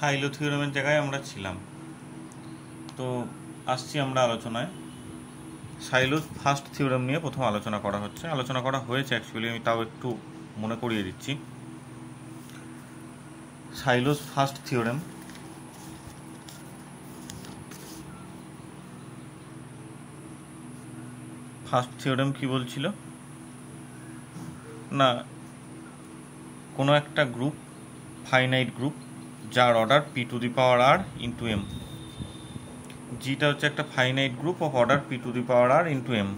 Silo থিওরেমের জায়গায় আমরা ছিলাম। তো আসছি আমরা আলোচনায়। সাইলোজ ফার্স্ট থিওরেম নিয়ে প্রথম আলোচনা করা হয়েছে অ্যাকচুয়ালি, আমি তাও একটু মনে করিয়ে দিচ্ছি। সাইলোজ ফার্স্ট থিওরেম কি বলছিল না, কোনো একটা গ্রুপ, ফাইনাইট গ্রুপ, যার order P to the power R into M. জিটা হচ্ছে একটা finite group of order P to the power R into M,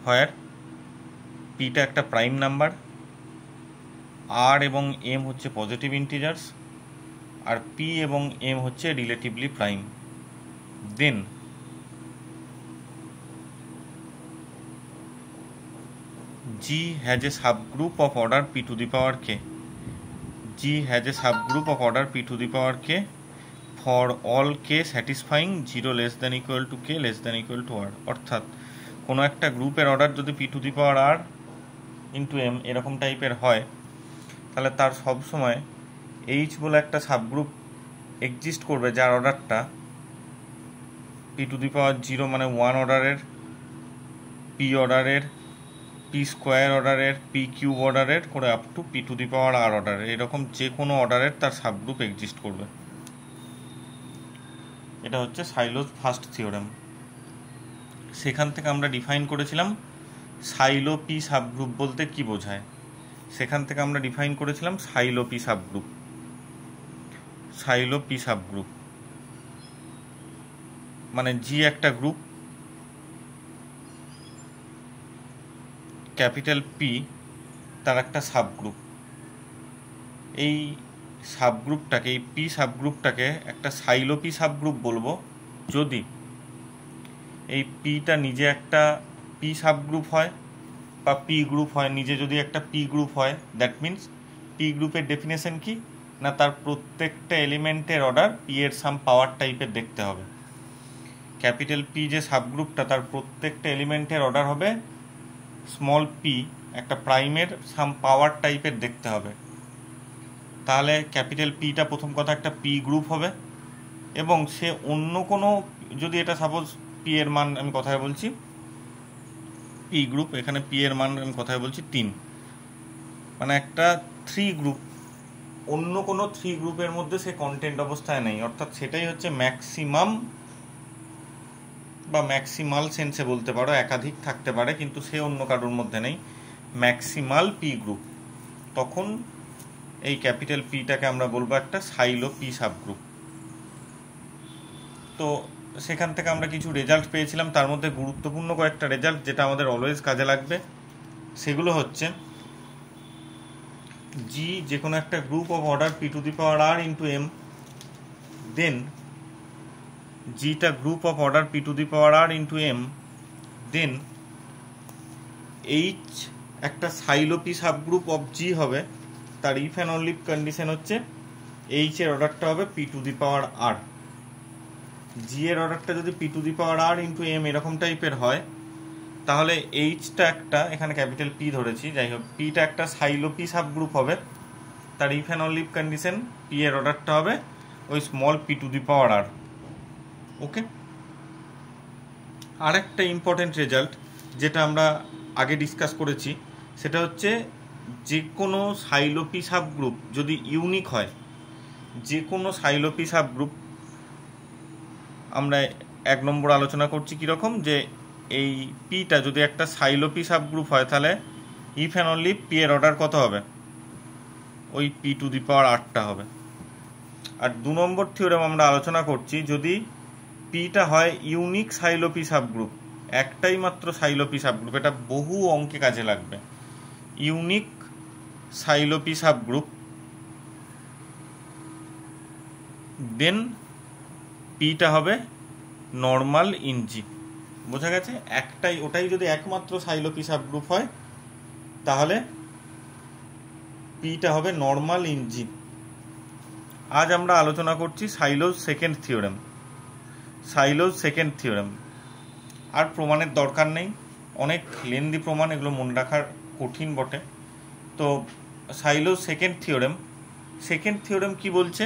where পিটা একটা প্রাইম নাম্বার, আর এবং এম হচ্ছে পজিটিভ ইন্টিজার্স, আর পি এবং এম হচ্ছে relatively prime. Then G has a subgroup of order p to the power k. G has a subgroup of order p to the power k for all k satisfying 0 less than equal to k less than equal to r. অর্থাৎ কোনো একটা গ্রুপের order যদি p to the power r into m এরকম টাইপের হয়, তাহলে তার সবসময় h বলে একটা সাবগ্রুপ এক্সিস্ট করবে যার অর্ডারটা p to the power 0 মানে 1 অর্ডারের, p অর্ডারের, পি স্কোয়ার অর্ডারের, পি কিউব অর্ডারের করে up to P to the power R অর্ডারের, এরকম যে কোনো অর্ডারের তার সাবগ্রুপ এক্সিস্ট করবে। এটা হচ্ছে সাইলোজ ফার্স্ট থিওরেম। সেখান থেকে আমরা ডিফাইন করেছিলাম সাইলো পি সাবগ্রুপ বলতে কি বোঝায়। সাইলো পি সাবগ্রুপ মানে জি একটা গ্রুপ, ক্যাপিটাল পি তার একটা সাবগ্রুপ। এই সাবগ্রুপটাকে, এই পি সাবগ্রুপটাকে একটা সাইলো পি সাবগ্রুপ বলবো যদি এই পিটা নিজে একটা পি সাবগ্রুপ হয় বা পি গ্রুপ হয়। নিজে যদি একটা পি গ্রুপ হয়, দ্যাট মিন্স পি গ্রুপের ডেফিনেশন কি না, তার প্রত্যেকটা এলিমেন্টের অর্ডার পি এর সাম পাওয়ার টাইপের দেখতে হবে। ক্যাপিটাল পি যে সাবগ্রুপটা তার প্রত্যেকটা এলিমেন্টের অর্ডার হবে স্মল পি, একটা প্রাইমের সাম পাওয়ার টাইপের দেখতে হবে। তাহলে ক্যাপিটাল পিটা প্রথম কথা একটা পি গ্রুপ হবে, এবং সে অন্য কোনো, যদি এটা সাপোজ পি এর মান আমি কথায় বলছি পি গ্রুপ, এখানে পি এর মান আমি কথায় বলছি 3, মানে একটা 3 গ্রুপ, অন্য কোনো 3 গ্রুপের মধ্যে সে কন্টেন্ট অবস্থায় নেই, অর্থাৎ সেটাই হচ্ছে ম্যাক্সিমাম বা ম্যাক্সিমাল সেন্সে বলতে পারো, একাধিক থাকতে পারে কিন্তু সে অন্য কারোর মধ্যে নেই, ম্যাক্সিমাল পি গ্রুপ। তখন এই ক্যাপিটাল পিটাকে আমরা বলবো একটা সাইলো পি সাবগ্রুপ। তো সেখান থেকে আমরা কিছু রেজাল্ট পেয়েছিলাম, তার মধ্যে গুরুত্বপূর্ণ কয়েকটা রেজাল্ট যেটা আমাদের অলওয়েজ কাজে লাগবে, সেগুলো হচ্ছে জি যে কোনো একটা group of order P to the power R into M, then জিটা group of order P to the power R into M, then H একটা Sylow P subgroup of G হবে। তার ইফ অ্যান্ড অনলি কন্ডিশন হচ্ছে H এর অর্ডারটা হবে P to the power আর। জি এর অর্ডারটা যদি P to the power R into M এরকম টাইপের হয়, তাহলে এইচটা একটা, এখানে ক্যাপিটাল পি ধরেছি, যাই হোক পিটা একটা সাইলো পি সাবগ্রুপ হবে। তার if and only condition P এর অর্ডারটা হবে ওই small P to the power আর। ওকে, আরেকটা ইম্পর্টেন্ট রেজাল্ট যেটা আমরা আগে ডিসকাস করেছি, সেটা হচ্ছে যে কোনো সাইলো পি সাবগ্রুপ যদি ইউনিক হয়, যে কোনো সাইলো পি সাবগ্রুপ, আমরা 1 নম্বর আলোচনা করছি কীরকম, যে এই পিটা যদি একটা সাইলো পি সাবগ্রুপ হয় তাহলে ইফ অ্যান্ড অনলি পি এর অর্ডার কত হবে, ওই পি টু দি পাওয়ার 8টা হবে। আর 2 নম্বর থিওরেম আমরা আলোচনা করছি যদি পিটা হয় ইউনিক সাইলো পি সাবগ্রুপ, একটাই মাত্র সাইলো পি সাবগ্রুপ, এটা বহু অঙ্কে কাজে লাগবে। ইউনিক সাইলো পি সাবগ্রুপ, দেন পিটা হবে নর্মাল ইন জি। বোঝা গেছে? একটাই, ওটাই যদি একমাত্র সাইলো পি সাবগ্রুপ হয় তাহলে পিটা হবে নর্মাল ইন জি। আজ আমরা আলোচনা করছি সাইলোজ সেকেন্ড থিওরেম। আর প্রমাণের দরকার নেই, অনেক লেন্দি প্রমাণ, এগুলো মনে রাখার কঠিন বটে। তো সাইলোজ সেকেন্ড থিওরেম কি বলছে,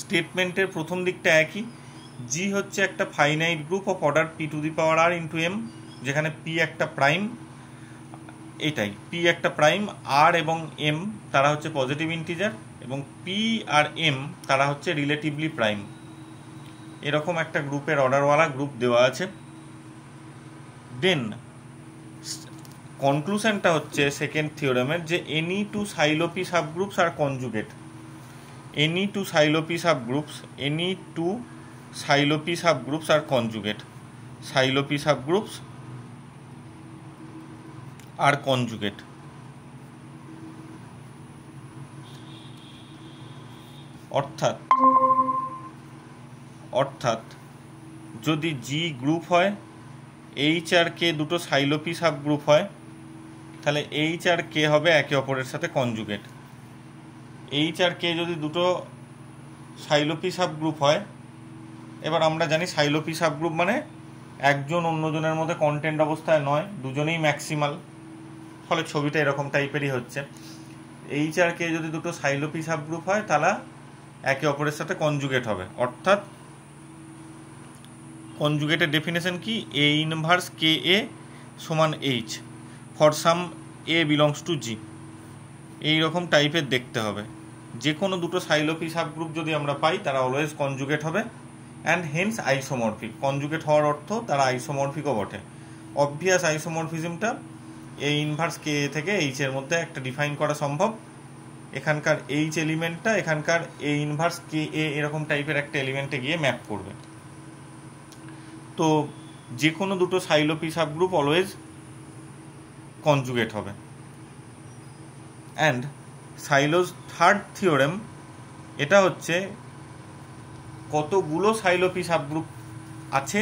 স্টেটমেন্টের প্রথম দিকটা একই, জি হচ্ছে একটা finite group of order P to the power R into M, যেখানে পি একটা প্রাইম, এটাই পি একটা প্রাইম, আর এবং এম তারা হচ্ছে পজিটিভ ইন্টিজার, এবং পি আর এম তারা হচ্ছে রিলেটিভলি প্রাইম। এরকম একটা গ্রুপের অর্ডারওয়ালা গ্রুপ দেওয়া আছে। দেন কনক্লুশনটা হচ্ছে সেকেন্ড থিওরেমের যে any two Sylow P subgroups are conjugate. any two Psylopy subgroups are conjugate. Psylopy subgroups are conjugate. অর্থাৎ যদি জি গ্রুপ হয়, এইচ আর কে দুটো সাইলোপি সাবগ্রুপ হয়, তাহলে এইচ আর কে হবে একে অপরের সাথে কনজুগেট। এইচ আর কে যদি দুটো সাইলোপি সাবগ্রুপ হয়, এবার আমরা জানি সাইলোপি সাবগ্রুপ মানে একজন অন্যজনের মধ্যে কন্টেন্ট অবস্থায় নয়, দুজনেই ম্যাক্সিমাল, ফলে ছবিটা এরকম টাইপেরই হচ্ছে। এইচ আর কে যদি দুটো সাইলোপি সাবগ্রুপ হয়, তাহলে একে অপরের সাথে কনজুগেট হবে। অর্থাৎ কনজুগেটের ডেফিনেশন কি? এ ইনভার্স কে এ সমান H for some A belongs to G. এইরকম টাইপের দেখতে হবে। যে কোনো দুটো সাইলোপি সাবগ্রুপ যদি আমরা পাই, তারা অলওয়েজ কনজুগেট হবে অ্যান্ড হেন্স আইসোমরফিক। কনজুগেট হওয়ার অর্থ তারা আইসোমরফিকও বটে। অবভিয়াস আইসোমরফিজমটা এ ইনভার্স কে এ থেকে এইচ এর মধ্যে একটা ডিফাইন করা সম্ভব। এখানকার এইচ এলিমেন্টটা এখানকার এ ইনভার্স কে এ এরকম টাইপের একটা এলিমেন্টে গিয়ে ম্যাপ করবে। তো যে কোনো দুটো সাইলোপি সাবগ্রুপ অলওয়েজ কনজুগেট হবে। অ্যান্ড সাইলোজ থার্ড থিওরেম, এটা হচ্ছে কতগুলো সাইলোপি সাবগ্রুপ আছে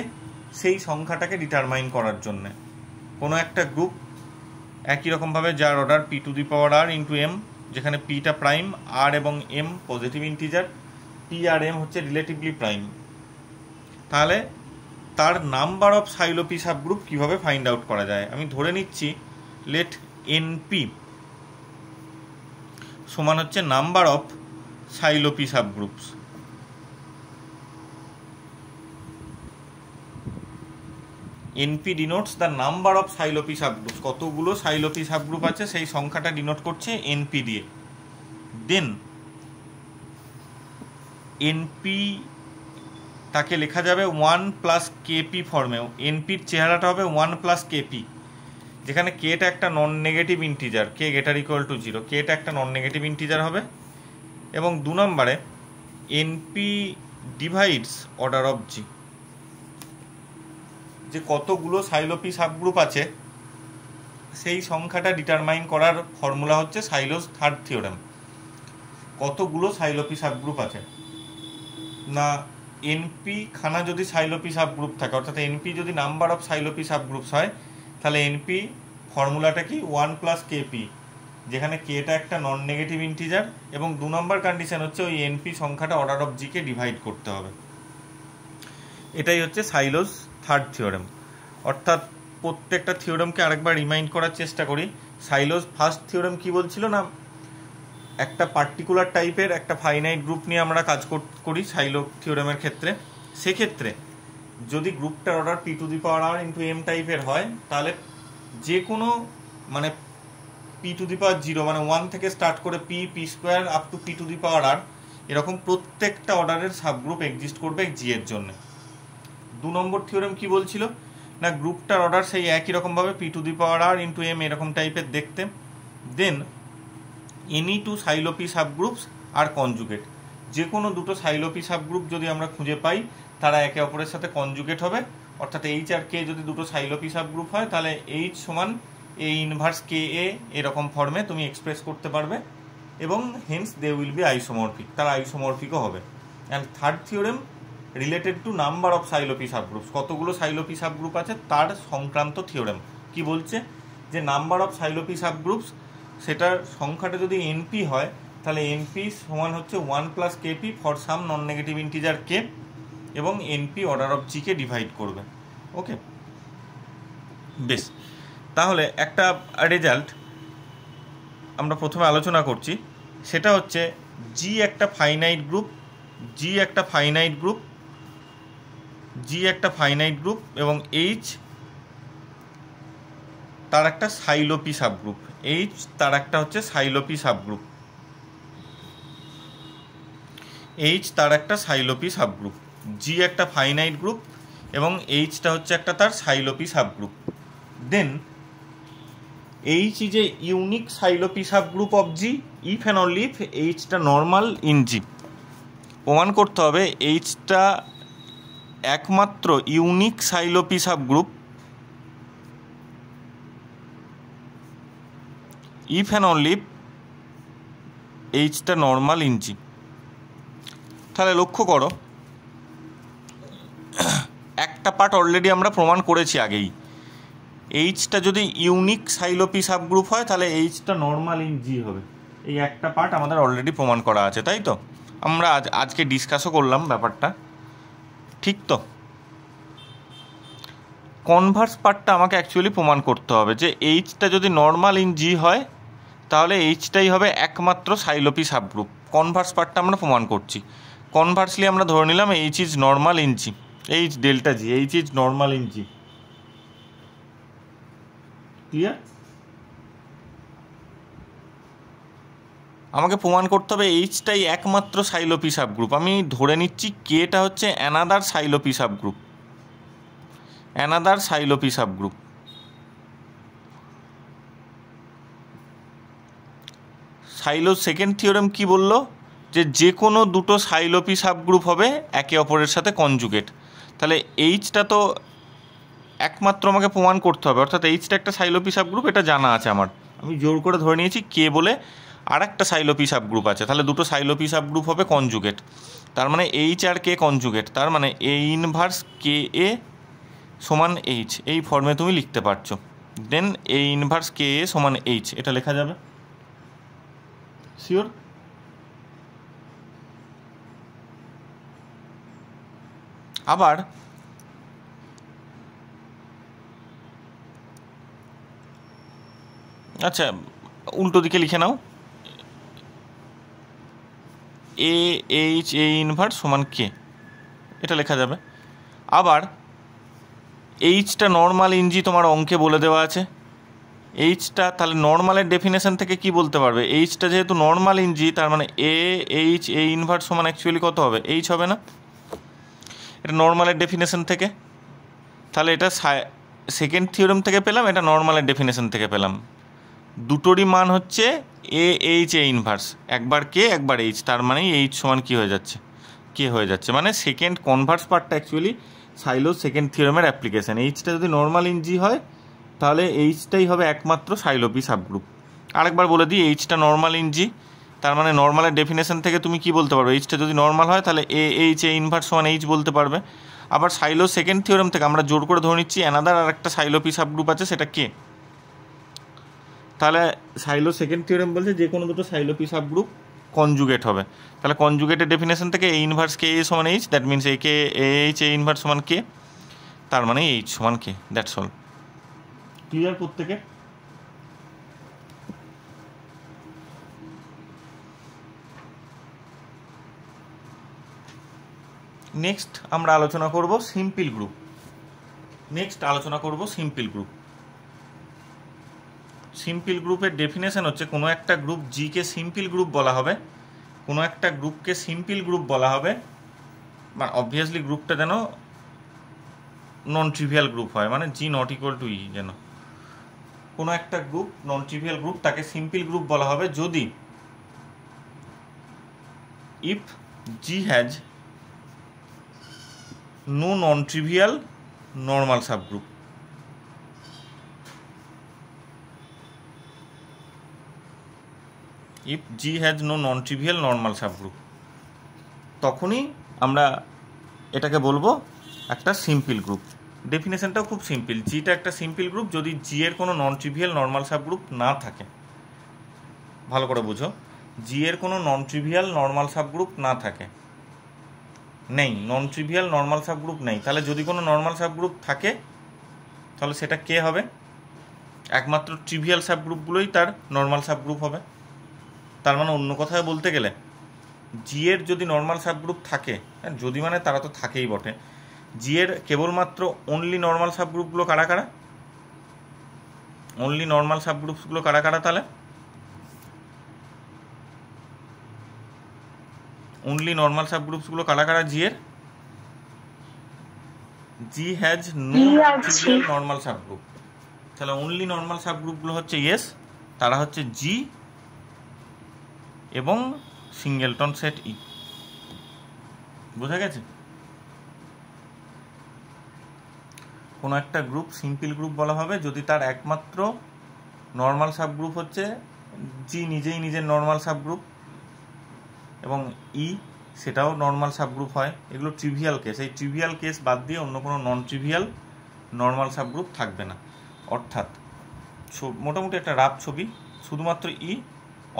সেই সংখ্যাটাকে ডিটারমাইন করার জন্য। কোনো একটা গ্রুপ একই রকমভাবে যার order P to the power R into M, যেখানে পিটা প্রাইম, আর এবং এম পজিটিভ ইন্টিজার, পি আর এম হচ্ছে রিলেটিভলি প্রাইম, তাহলে তার নাম্বার অফ সাইলোপি সাবগ্রুপ কীভাবে ফাইন্ড আউট করা যায়? আমি ধরে নিচ্ছি লেট এনপি সমান হচ্ছে number of Sylow P subgroups. NP denotes the number of Sylow P subgroups. কতগুলো সাইলোপি সাবগ্রুপ আছে সেই সংখ্যাটা ডিনোট করছে এনপি দিয়ে। দেন এনপি তাকে লেখা যাবে 1 প্লাস কেপি ফর্মেও। এনপির চেহারাটা হবে 1 প্লাস কেপি, যেখানে কেটা একটা নন negative integer, k greater equal to 0, কেটা একটা নন নেগেটিভ ইন্টিজার হবে। এবং 2 নম্বরে এনপি ডিভাইডস অর্ডার অফ জি। যে কতগুলো সাইলোপি সাবগ্রুপ আছে সেই সংখ্যাটা ডিটারমাইন করার ফর্মুলা হচ্ছে সাইলোজ থার্ড থিওরেম। কতগুলো সাইলোপি সাবগ্রুপ আছে না, এনপি খানা যদি সাইলোপি সাবগ্রুপ থাকে, অর্থাৎ এনপি যদি নাম্বার অফ সাইলোপি সাবগ্রুপস হয়, তাহলে এনপি ফর্মুলাটা কি? 1 প্লাস কেপি, যেখানে কেটা একটা নন নেগেটিভ ইন্টিজার, এবং 2 নম্বর কন্ডিশন হচ্ছে ওই এনপি সংখ্যাটা অর্ডার অফ জিকে ডিভাইড করতে হবে। এটাই হচ্ছে সাইলোজ থার্ড থিওরেম। অর্থাৎ প্রত্যেকটা থিওরেমকে আরেকবার রিমাইন্ড করার চেষ্টা করি। সাইলোজ ফার্স্ট থিওরেম কি বলছিল না, একটা পার্টিকুলার টাইপের একটা ফাইনাইট গ্রুপ নিয়ে আমরা কাজ করি সাইলো থিওরেমের ক্ষেত্রে। সেক্ষেত্রে যদি গ্রুপটার order P to the power R into M টাইপের হয়, তাহলে যে কোনো মানে পি টু দি পাওয়ার 0 মানে 1 থেকে স্টার্ট করে P square up to P to the power R, এরকম প্রত্যেকটা অর্ডারের সাবগ্রুপ এক্সিস্ট করবে জি এর জন্য। 2 নম্বর থিওরেম কি বলছিল না, গ্রুপটার অর্ডার সেই একই রকমভাবে P to the power R into M এরকম টাইপের দেখতে। Then any two Sylow P subgroups are conjugate. যে কোনো দুটো সাইলোপি সাবগ্রুপ যদি আমরা খুঁজে পাই, তারা একে অপরের সাথে কনজুগেট হবে। অর্থাৎ এইচ আর কে যদি দুটো সাইলোপি সাবগ্রুপ হয়, তাহলে এইচ সমান এ ইনভার্স কে এ এরকম ফর্মে তুমি এক্সপ্রেস করতে পারবে, এবং hence they will be isomorphic, তারা আইসোমরফিকও হবে। And third theorem related to number of Sylow P subgroups, কতগুলো সাইলোপি সাবগ্রুপ আছে তার সংক্রান্ত থিওরেম। কি বলছে যে নাম্বার অফ সাইলোপি সাবগ্রুপস, সেটার সংখ্যাটা যদি এনপি হয়, তাহলে এনপি সমান হচ্ছে 1 plus KP for some non negative integer K, এবং এনপি অর্ডার অফ জিকে ডিভাইড করবে। ওকে, বেশ, তাহলে একটা রেজাল্ট আমরা প্রথমে আলোচনা করছি, সেটা হচ্ছে জি একটা ফাইনাইট গ্রুপ জি একটা ফাইনাইট গ্রুপ, জি একটা ফাইনাইট গ্রুপ এবং এইচ তার একটা সাইলোপি সাবগ্রুপ, এইচ তার একটা হচ্ছে সাইলোপি সাবগ্রুপ, এইচ তার একটা সাইলোপি সাবগ্রুপ, জি একটা ফাইনাইট গ্রুপ এবং এইচটা হচ্ছে একটা তার Sylow P subgroup. Then H is a unique Sylow P subgroup of G if and only if এইচটা নর্মাল ইন জি। প্রমাণ করতে হবে এইচটা একমাত্র unique Sylow P subgroup if and only if এইচটা নর্মাল ইন জি। তাহলে লক্ষ্য করো, একটা পার্ট অলরেডি আমরা প্রমাণ করেছি আগেই, এইচটা যদি ইউনিক সাইলোপি সাবগ্রুপ হয় তাহলে এইচটা নর্মাল ইন জি হবে। এই একটা পার্ট আমাদের অলরেডি প্রমাণ করা আছে, তাই তো? আমরা আজকে ডিসকাসও করলাম ব্যাপারটা, ঠিক তো? কনভার্স পার্টটা আমাকে অ্যাকচুয়ালি প্রমাণ করতে হবে যে এইচটা যদি নর্মাল ইন জি হয় তাহলে এইচটাই হবে একমাত্র সাইলোপি সাবগ্রুপ। কনভার্স পার্টটা আমরা প্রমাণ করছি। কনভার্সলি আমরা ধরে নিলাম H is normal in G, H delta G, H is normal in G. Clear? আমাকে প্রমাণ করতে হবে এইচটাই একমাত্র সাইলোপি সাবগ্রুপ। আমি ধরে নিচ্ছি কেটা হচ্ছে another Sylow P subgroup, another Sylow P subgroup. Sylow second theorem কি বলল? যে কোনো দুটো সাইলোপি সাবগ্রুপ হবে একে অপরের সাথে কনজুগেট। তাহলে এইচটা তো একমাত্র আমাকে প্রমাণ করতে হবে, অর্থাৎ এইচটা একটা সাইলোপি সাবগ্রুপ, এটা জানা আছে আমার। আমি জোর করে ধরে নিয়েছি কে বলে আর একটা সাইলোপি সাবগ্রুপ আছে, তাহলে দুটো সাইলোপি সাবগ্রুপ হবে কনজুগেট। তার মানে এইচ আর কে কনজুগেট, তার মানে এ ইনভার্স কে এ সমান এইচ, এই ফর্মে তুমি লিখতে পারছো। দেন এ ইনভার্স কে এ সমান এইচ, এটা লেখা যাবে। শিওর? আবার আচ্ছা, উল্টো দিকে লিখে নাও, এ এইচ এ ইনভার্স সমান কে, এটা লেখা যাবে। আবার এইচটা নর্মাল ইন জি তোমার অঙ্কে বলে দেওয়া আছে। এইচটা তাহলে নর্মালের ডেফিনেশন থেকে কি বলতে পারবে? এইচটা যেহেতু নর্মাল ইন জি, তার মানে এ এইচ এ ইনভার্স সমান অ্যাকচুয়ালি কত হবে? এইচ হবে না? এটা নর্মালের ডেফিনেশন থেকে। তাহলে এটা সেকেন্ড থিওরেম থেকে পেলাম, এটা নর্মালের ডেফিনেশন থেকে পেলাম। দুটোরই মান হচ্ছে এ এইচ এ ইনভার্স, একবার কে একবার এইচ, তার মানে এইচ সমান কী হয়ে যাচ্ছে? কে হয়ে যাচ্ছে। মানে সেকেন্ড কনভার্স পার্টটা অ্যাকচুয়ালি সাইলোর সেকেন্ড থিওরেমের অ্যাপ্লিকেশন। এইচটা যদি নর্মাল ইন জি হয় তাহলে এইচটাই হবে একমাত্র সাইলোপি সাবগ্রুপ। আরেকবার বলে দিই, এইচটা নর্মাল ইন জি, তার মানে নর্মালের ডেফিনেশন থেকে তুমি কি বলতে পারবে? এইচটা যদি নর্মাল হয় তাহলে এ এইচ এ ইনভার্স সমান এইচ বলতে পারবে। আবার সাইলোর সেকেন্ড থিওরেম থেকে আমরা জোর করে ধরে নিচ্ছি অ্যানাদার আর একটা সাইলোপি সাবগ্রুপ আছে, সেটা কে? তাহলে সাইলো সেকেন্ড থিওরেম বলছে যে কোনো দুটো সাইলোপি সাবগ্রুপ কনজুগেট হবে। তাহলে কনজুগেটের ডেফিনেশন থেকে এ ইনভার্স কে এ সমান H, that means a K A H A inverse সমান কে, তার মানে এইচ সমান কে, দ্যাটস অল। ক্লিয়ার প্রত্যেকে? নেক্সট আমরা আলোচনা করব সিম্পল গ্রুপ। সিম্পল গ্রুপের ডেফিনেশন হচ্ছে কোনো একটা গ্রুপ জিকে সিম্পল গ্রুপ বলা হবে, কোনো একটা গ্রুপকে সিম্পল গ্রুপ বলা হবে, মানে অবভিয়াসলি গ্রুপটা যেন নন ট্রিভিয়াল গ্রুপ হয়, মানে G not equal to E, যেন কোনো একটা গ্রুপ নন ট্রিভিয়াল গ্রুপ, তাকে সিম্পল গ্রুপ বলা হবে যদি if G has no non trivial normal subgroup. If G has no non trivial normal subgroup, তখনই আমরা এটাকে বলবো একটা সিম্পল গ্রুপ। ডেফিনেশনটাও খুব সিম্পল, জিটা একটা সিম্পল গ্রুপ যদি জি এর কোনো নন ট্রিভিয়াল নর্মাল সাবগ্রুপ না থাকে। ভালো করে বুঝো, জি এর কোনো নন ট্রিভিয়াল নর্মাল সাবগ্রুপ না থাকে, নেই, নন ট্রিভিয়াল নর্মাল সাবগ্রুপ নেই। তাহলে যদি কোনো নর্মাল সাবগ্রুপ থাকে তাহলে সেটা কে হবে? একমাত্র ট্রিভিয়াল সাবগ্রুপগুলোই তার নর্মাল সাবগ্রুপ হবে। তার মানে অন্য কথায় বলতে গেলে জি এর যদি নর্মাল সাবগ্রুপ থাকে, যদি মানে তারা তো থাকেই বটে, জি এর কেবলমাত্র অনলি নর্মাল সাবগ্রুপগুলো কারা কারা? অনলি নর্মাল সাবগ্রুপসগুলো কারা কারা তাহলে? অনলি নর্মাল সাবগ্রুপসগুলো কারা কারা জি এর? G has no trivial normal subgroup. তাহলে অনলি নর্মাল সাবগ্রুপগুলো হচ্ছে ইয়েস, তারা হচ্ছে জি এবং সিঙ্গেলটন সেট ই। বোঝা গেছে? কোনো একটা গ্রুপ সিম্পল গ্রুপ বলা হবে যদি তার একমাত্র নর্মাল সাবগ্রুপ হচ্ছে জি নিজেই নিজের নর্মাল সাবগ্রুপ, এবং ই সেটাও নর্মাল সাবগ্রুপ হয়। এগুলো ট্রিভিয়াল কেস। এই ট্রিভিয়াল কেস বাদ দিয়ে অন্য কোনো নন ট্রিভিয়াল নর্মাল সাবগ্রুপ থাকবে না। অর্থাৎ মোটামুটি একটা রাফ ছবি, শুধুমাত্র ই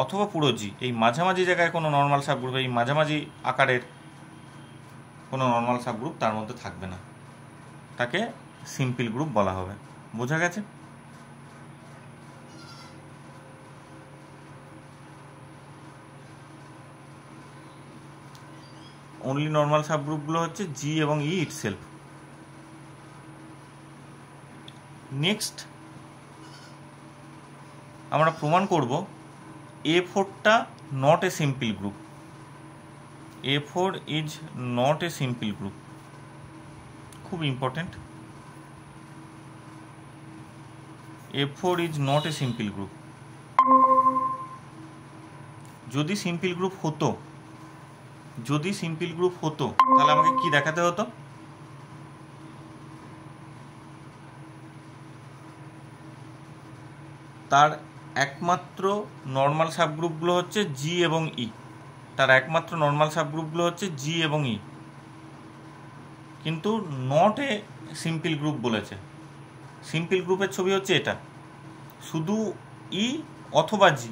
অথবা পুরো জি, এই মাঝামাঝি জায়গায় কোনো নর্মাল সাবগ্রুপ, এই মাঝামাঝি আকারের কোনো নর্মাল সাবগ্রুপ তার মধ্যে থাকবে না, তাকে সিম্পল গ্রুপ বলা হবে। বোঝা গেছে? অনলি নর্মাল সাবগ্রুপগুলো হচ্ছে জি এবং ই ইটসেলফ। নেক্সট আমরা প্রমাণ করব A4টা not a simple group. A4 is not a simple group, খুব important. A4 is not a simple group. যদি সিম্পল গ্রুপ হতো, যদি সিম্পল গ্রুপ হতো তাহলে আমাকে কি দেখাতে হতো? তার একমাত্র নর্মাল সাবগ্রুপগুলো হচ্ছে জি এবং ই। তার একমাত্র নর্মাল সাবগ্রুপগুলো হচ্ছে জি এবং ই, কিন্তু নট এ সিম্পল গ্রুপ বলেছে। সিম্পল গ্রুপের ছবি হচ্ছে এটা, শুধু ই অথবা জি,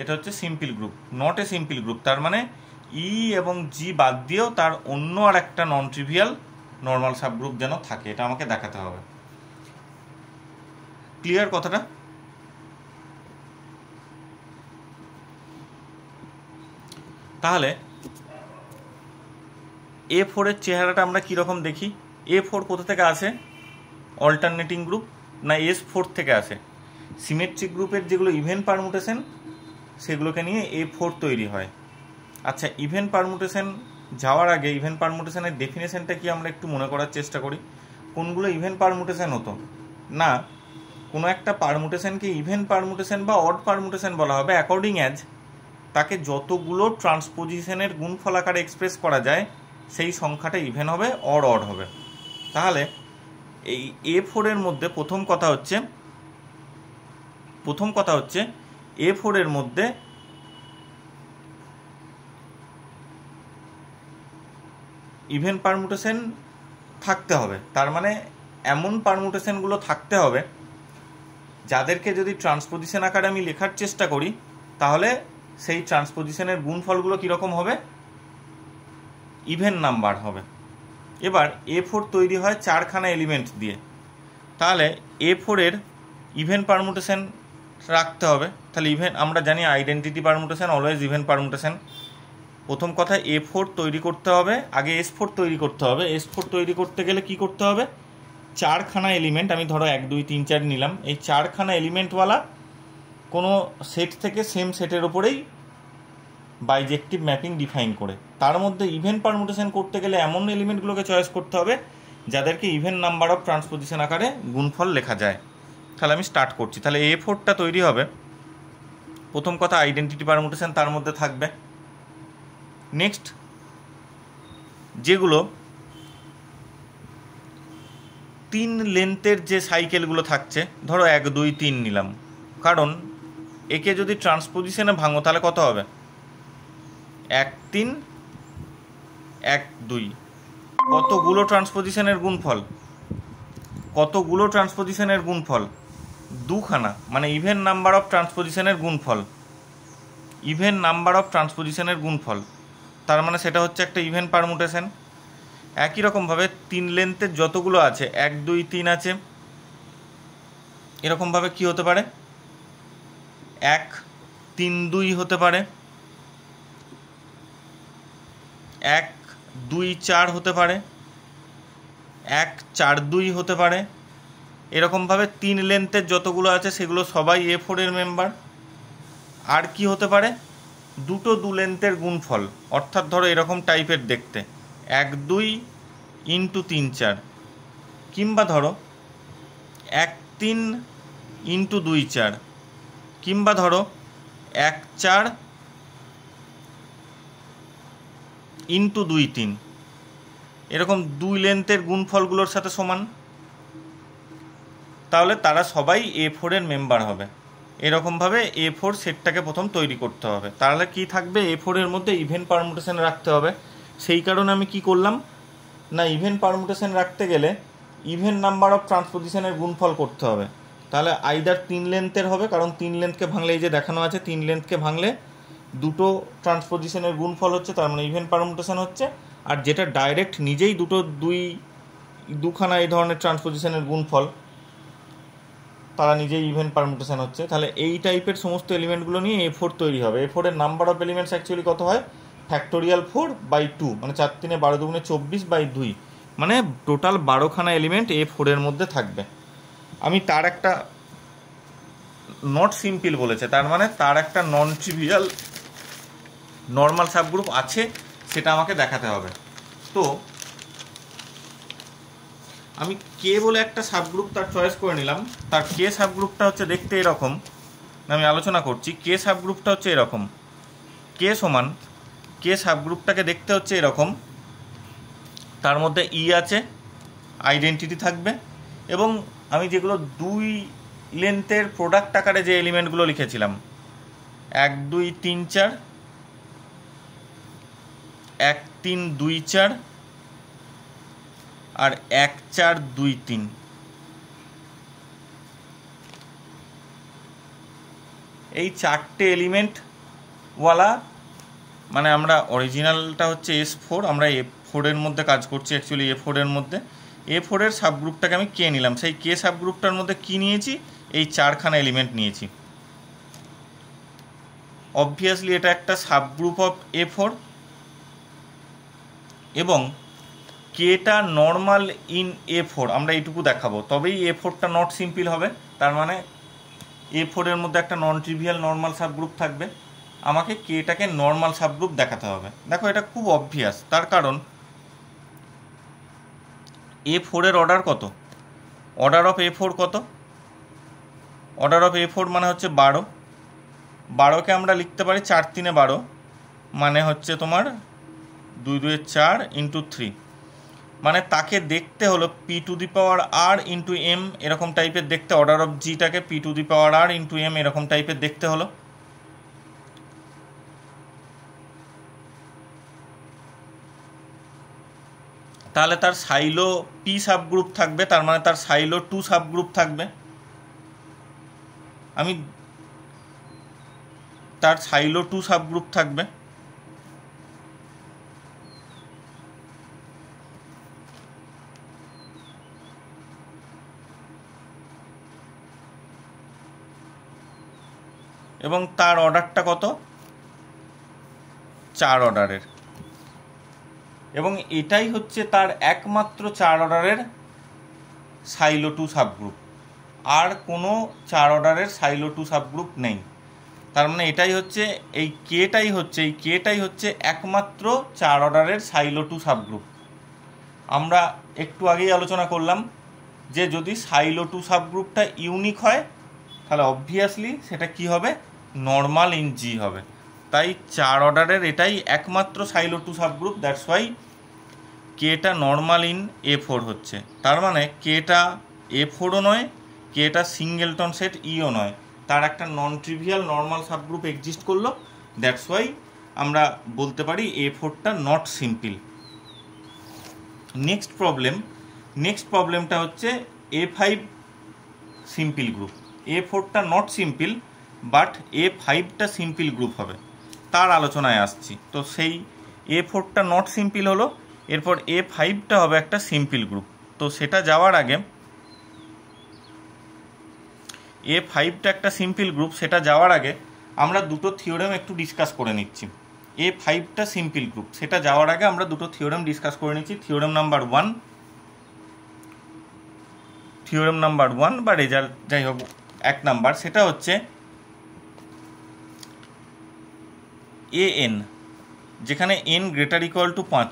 এটা হচ্ছে simple group. Not a simple group তার মানে ই এবং জি বাদ দিয়েও তার অন্য আর একটা নন ট্রিভিয়াল নর্মাল সাবগ্রুপ যেন থাকে, এটা আমাকে দেখাতে হবে। ক্লিয়ার কথাটা? তাহলে A4 এর চেহারাটা আমরা কীরকম দেখি? A4 কোথা থেকে আসে? অল্টারনেটিং গ্রুপ না S4 থেকে আসে? সিমেট্রিক গ্রুপের যেগুলো ইভেন পারমুটেশন সেগুলোকে নিয়ে A4 তৈরি হয়। আচ্ছা, ইভেন পারমুটেশন যাওয়ার আগে ইভেন পারমুটেশনের ডেফিনেশনটা কি আমরা একটু মনে করার চেষ্টা করি। কোনগুলো ইভেন পারমুটেশন হতো না? কোনো একটা পারমুটেশনকে ইভেন পারমুটেশন বা অড পারমুটেশন বলা হবে অ্যাকর্ডিং অ্যাজ তাকে যতগুলো ট্রান্সপোজিশনের গুণফল আকারে এক্সপ্রেস করা যায় সেই সংখ্যাটা ইভেন হবে অর অড হবে। তাহলে এই A4 এর মধ্যে প্রথম কথা হচ্ছে A4 এর মধ্যে ইভেন পারমুটেশন থাকতে হবে। তার মানে এমন পারমুটেশনগুলো থাকতে হবে যাদেরকে যদি ট্রান্সপোজিশন আকারে আমি লেখার চেষ্টা করি তাহলে সেই ট্রান্সপোজিশনের গুণফলগুলো কীরকম হবে? ইভেন নাম্বার হবে। এবার A4 তৈরি হয় 4খানা এলিমেন্ট দিয়ে। তাহলে A4 এর ইভেন পারমুটেশন রাখতে হবে। তাহলে ইভেন আমরা জানি identity permutation always even permutation. প্রথম কথা A4 তৈরি করতে হবে, আগে S4 তৈরি করতে হবে। S4 তৈরি করতে গেলে কি করতে হবে? 4খানা এলিমেন্ট, আমি ধরো 1 2 3 4 নিলাম, এই 4খানা এলিমেন্টওয়ালা কোনো সেট থেকে সেম সেটের ওপরেই বাইজেক্টিভ ম্যাপিং ডিফাইন করে তার মধ্যে ইভেন পারমুটেশন করতে গেলে এমন এলিমেন্টগুলোকে চয়েস করতে হবে যাদেরকে ইভেন নাম্বার অফ ট্রান্সপোজিশন আকারে গুণফল লেখা যায়। তাহলে আমি স্টার্ট করছি। তাহলে A4টা তৈরি হবে, প্রথম কথা আইডেন্টিটি পারমুটেশন তার মধ্যে থাকবে। নেক্সট যেগুলো 3 লেন্থের যে সাইকেলগুলো থাকছে, ধরো 1 2 3 নিলাম, কারণ একে যদি ট্রান্সপোজিশনে ভাঙো তাহলে কত হবে? 1 3 1 2, কতগুলো ট্রান্সপোজিশনের গুণফল? কতগুলো ট্রান্সপোজিশনের গুণফল? 2খানা, মানে ইভেন নাম্বার অফ ট্রান্সপোজিশনের গুণফল। ইভেন নাম্বার অফ ট্রান্সপোজিশনের গুণফল, তার মানে সেটা হচ্ছে একটা ইভেন পারমুটেশন। একই রকমভাবে 3 লেন্থের যতগুলো আছে 1 2 3 আছে, এরকমভাবে কি হতে পারে? 1 3 2 হতে পারে, 1 2 4 হতে পারে, 1 4 2 হতে পারে। এরকমভাবে 3 লেন্থের যতগুলো আছে সেগুলো সবাই A4 এর মেম্বার। আর কি হতে পারে, দুটো 2 লেন্থের গুণফল, অর্থাৎ ধরো এরকম টাইপের দেখতে 1 2 ইন্টু 3 4, কিংবা ধরো 1 3 ইন্টু 2 4, কিংবা ধরো 1 4 ইন্টু 2 3, এরকম 2 লেন্থের গুণফলগুলোর সাথে সমান। তাহলে তারা সবাই A4 এর মেম্বার হবে। এরকমভাবে A4 সেটটাকে প্রথম তৈরি করতে হবে। তাহলে কি থাকবে, A4 এর মধ্যে ইভেন পারমুটেশন রাখতে হবে। সেই কারণে আমি কি করলাম না, ইভেন পারমুটেশন রাখতে গেলে ইভেন নাম্বার অফ ট্রান্সপোজিশনের গুণফল করতে হবে। তাহলে আইদার 3 লেন্থের হবে, কারণ 3 লেন্থকে ভাঙলে, এই যে দেখানো আছে 3 লেন্থকে ভাঙলে দুটো ট্রান্সপোজিশনের গুণফল হচ্ছে, তার মানে ইভেন পারমুটেশন হচ্ছে। আর যেটা ডাইরেক্ট নিজেই দুখানা এই ধরনের ট্রান্সপোজিশনের গুণফল, তারা নিজেই ইভেন পারমুটেশন হচ্ছে। তাহলে এই টাইপের সমস্ত এলিমেন্টগুলো নিয়ে A4 তৈরি হবে। A4 এর নাম্বার অফ এলিমেন্টস অ্যাকচুয়ালি কত হয়, ফ্যাক্টোরিয়াল 4/2, মানে 4 3 12 2 24/2, মানে টোটাল 12খানা এলিমেন্ট A4 এর মধ্যে থাকবে। আমি তার একটা নট সিম্পল বলেছে, তার মানে তার একটা নন ট্রিভিয়াল নর্মাল সাবগ্রুপ আছে, সেটা আমাকে দেখাতে হবে। তো আমি কে বলে একটা সাবগ্রুপ তার চয়েস করে নিলাম। তার কে সাবগ্রুপটা হচ্ছে দেখতে এরকম, আমি আলোচনা করছি। কে সাবগ্রুপটা হচ্ছে এরকম, কে সমান, কে সাবগ্রুপটাকে দেখতে হচ্ছে এরকম। তার মধ্যে ই আছে, আইডেন্টিটি থাকবে, এবং আমি যেগুলো 2 লেন্থের প্রোডাক্ট আকারে যে এলিমেন্টগুলো লিখেছিলাম, 1 2 3 4, 1 3 2 4 আর 1 4 2 3, এই 4টে এলিমেন্টওয়ালা, মানে আমরা অরিজিনালটা হচ্ছে S4, আমরা A4 এর মধ্যে কাজ করছি অ্যাকচুয়ালি A4 এর মধ্যে। A4 এর সাবগ্রুপটাকে আমি কে নিলাম, সেই কে সাবগ্রুপটার মধ্যে কি নিয়েছি, এই 4খানা এলিমেন্ট নিয়েছি। অবভিয়াসলি এটা একটা সাবগ্রুপ অফ A4, এবং কেটা নর্মাল ইন A4 আমরা এইটুকু দেখাবো, তবেই A4টা নট সিম্পল হবে। তার মানে A4 এর মধ্যে একটা নন ট্রিভিয়াল নর্মাল সাবগ্রুপ থাকবে, আমাকে কেটাকে নর্মাল সাবগ্রুপ দেখাতে হবে। দেখো এটা খুব অবভিয়াস, তার কারণ A4 এর অর্ডার কত, অর্ডার অফ A4 কত, অর্ডার অফ A4 মানে হচ্ছে 12। 12কে আমরা লিখতে পারি 4 3 12, মানে হচ্ছে তোমার 2 2 4 ইন্টু 3, মানে তাকে দেখতে হলো P⁴ ইন্টু M এরকম টাইপের দেখতে। অর্ডার অফ জিটাকে P⁴ ইন্টু M এরকম টাইপের দেখতে হলো। তাহলে তার সাইলো P সাবগ্রুপ থাকবে, তার মানে তার সাইলো 2 সাবগ্রুপ থাকবে। তার সাইলো 2 সাবগ্রুপ থাকবে। এবং তার অর্ডারটা কত, 4 অর্ডারের, এবং এটাই হচ্ছে তার একমাত্র 4 অর্ডারের সাইলো 2 সাবগ্রুপ। আর কোনো 4 অর্ডারের সাইলো 2 সাবগ্রুপ নেই। তার মানে এটাই হচ্ছে, এই কেটাই হচ্ছে একমাত্র 4 অর্ডারের সাইলো 2 সাবগ্রুপ। আমরা একটু আগেই আলোচনা করলাম যে যদি সাইলো 2 সাবগ্রুপটা ইউনিক হয়, তাহলে অবভিয়াসলি সেটা কি হবে, নর্মাল ইন জি হবে। তাই 4 অর্ডারের এটাই একমাত্র সাইলো 2 সাবগ্রুপ, দ্যাটস ওয়াই কেটা নর্মাল ইন A4 হচ্ছে। তার মানে কেটা A4ও নয়, কেটা সিঙ্গেলটন সেট ইও নয়, তার একটা নন ট্রিভিয়াল নর্মাল সাবগ্রুপ এক্সিস্ট করলো, দ্যাটস ওয়াই আমরা বলতে পারি A4টা নট সিম্পল। নেক্সট প্রবলেমটা হচ্ছে A5 সিম্পল গ্রুপ। A4টা নট সিম্পল, বাট A5টা সিম্পল গ্রুপ হবে, তার আলোচনায় আসছি। তো সেই A4টা নট সিম্পল হলো, এরপর A5টা হবে একটা সিম্পল গ্রুপ। তো সেটা যাওয়ার আগে, A5টা একটা সিম্পল গ্রুপ, সেটা যাওয়ার আগে আমরা দুটো থিওরেম একটু ডিসকাস করে নিচ্ছি। A5টা সিম্পল গ্রুপ। সেটা যাওয়ার আগে আমরা দুটো থিওরেম ডিসকাস করে নিচ্ছি। থিওরেম নাম্বার ওয়ান বা রেজাল্ট যাই হোক 1 নাম্বার, সেটা হচ্ছে AN, যেখানে n গ্রেটার ইকুয়াল টু 5,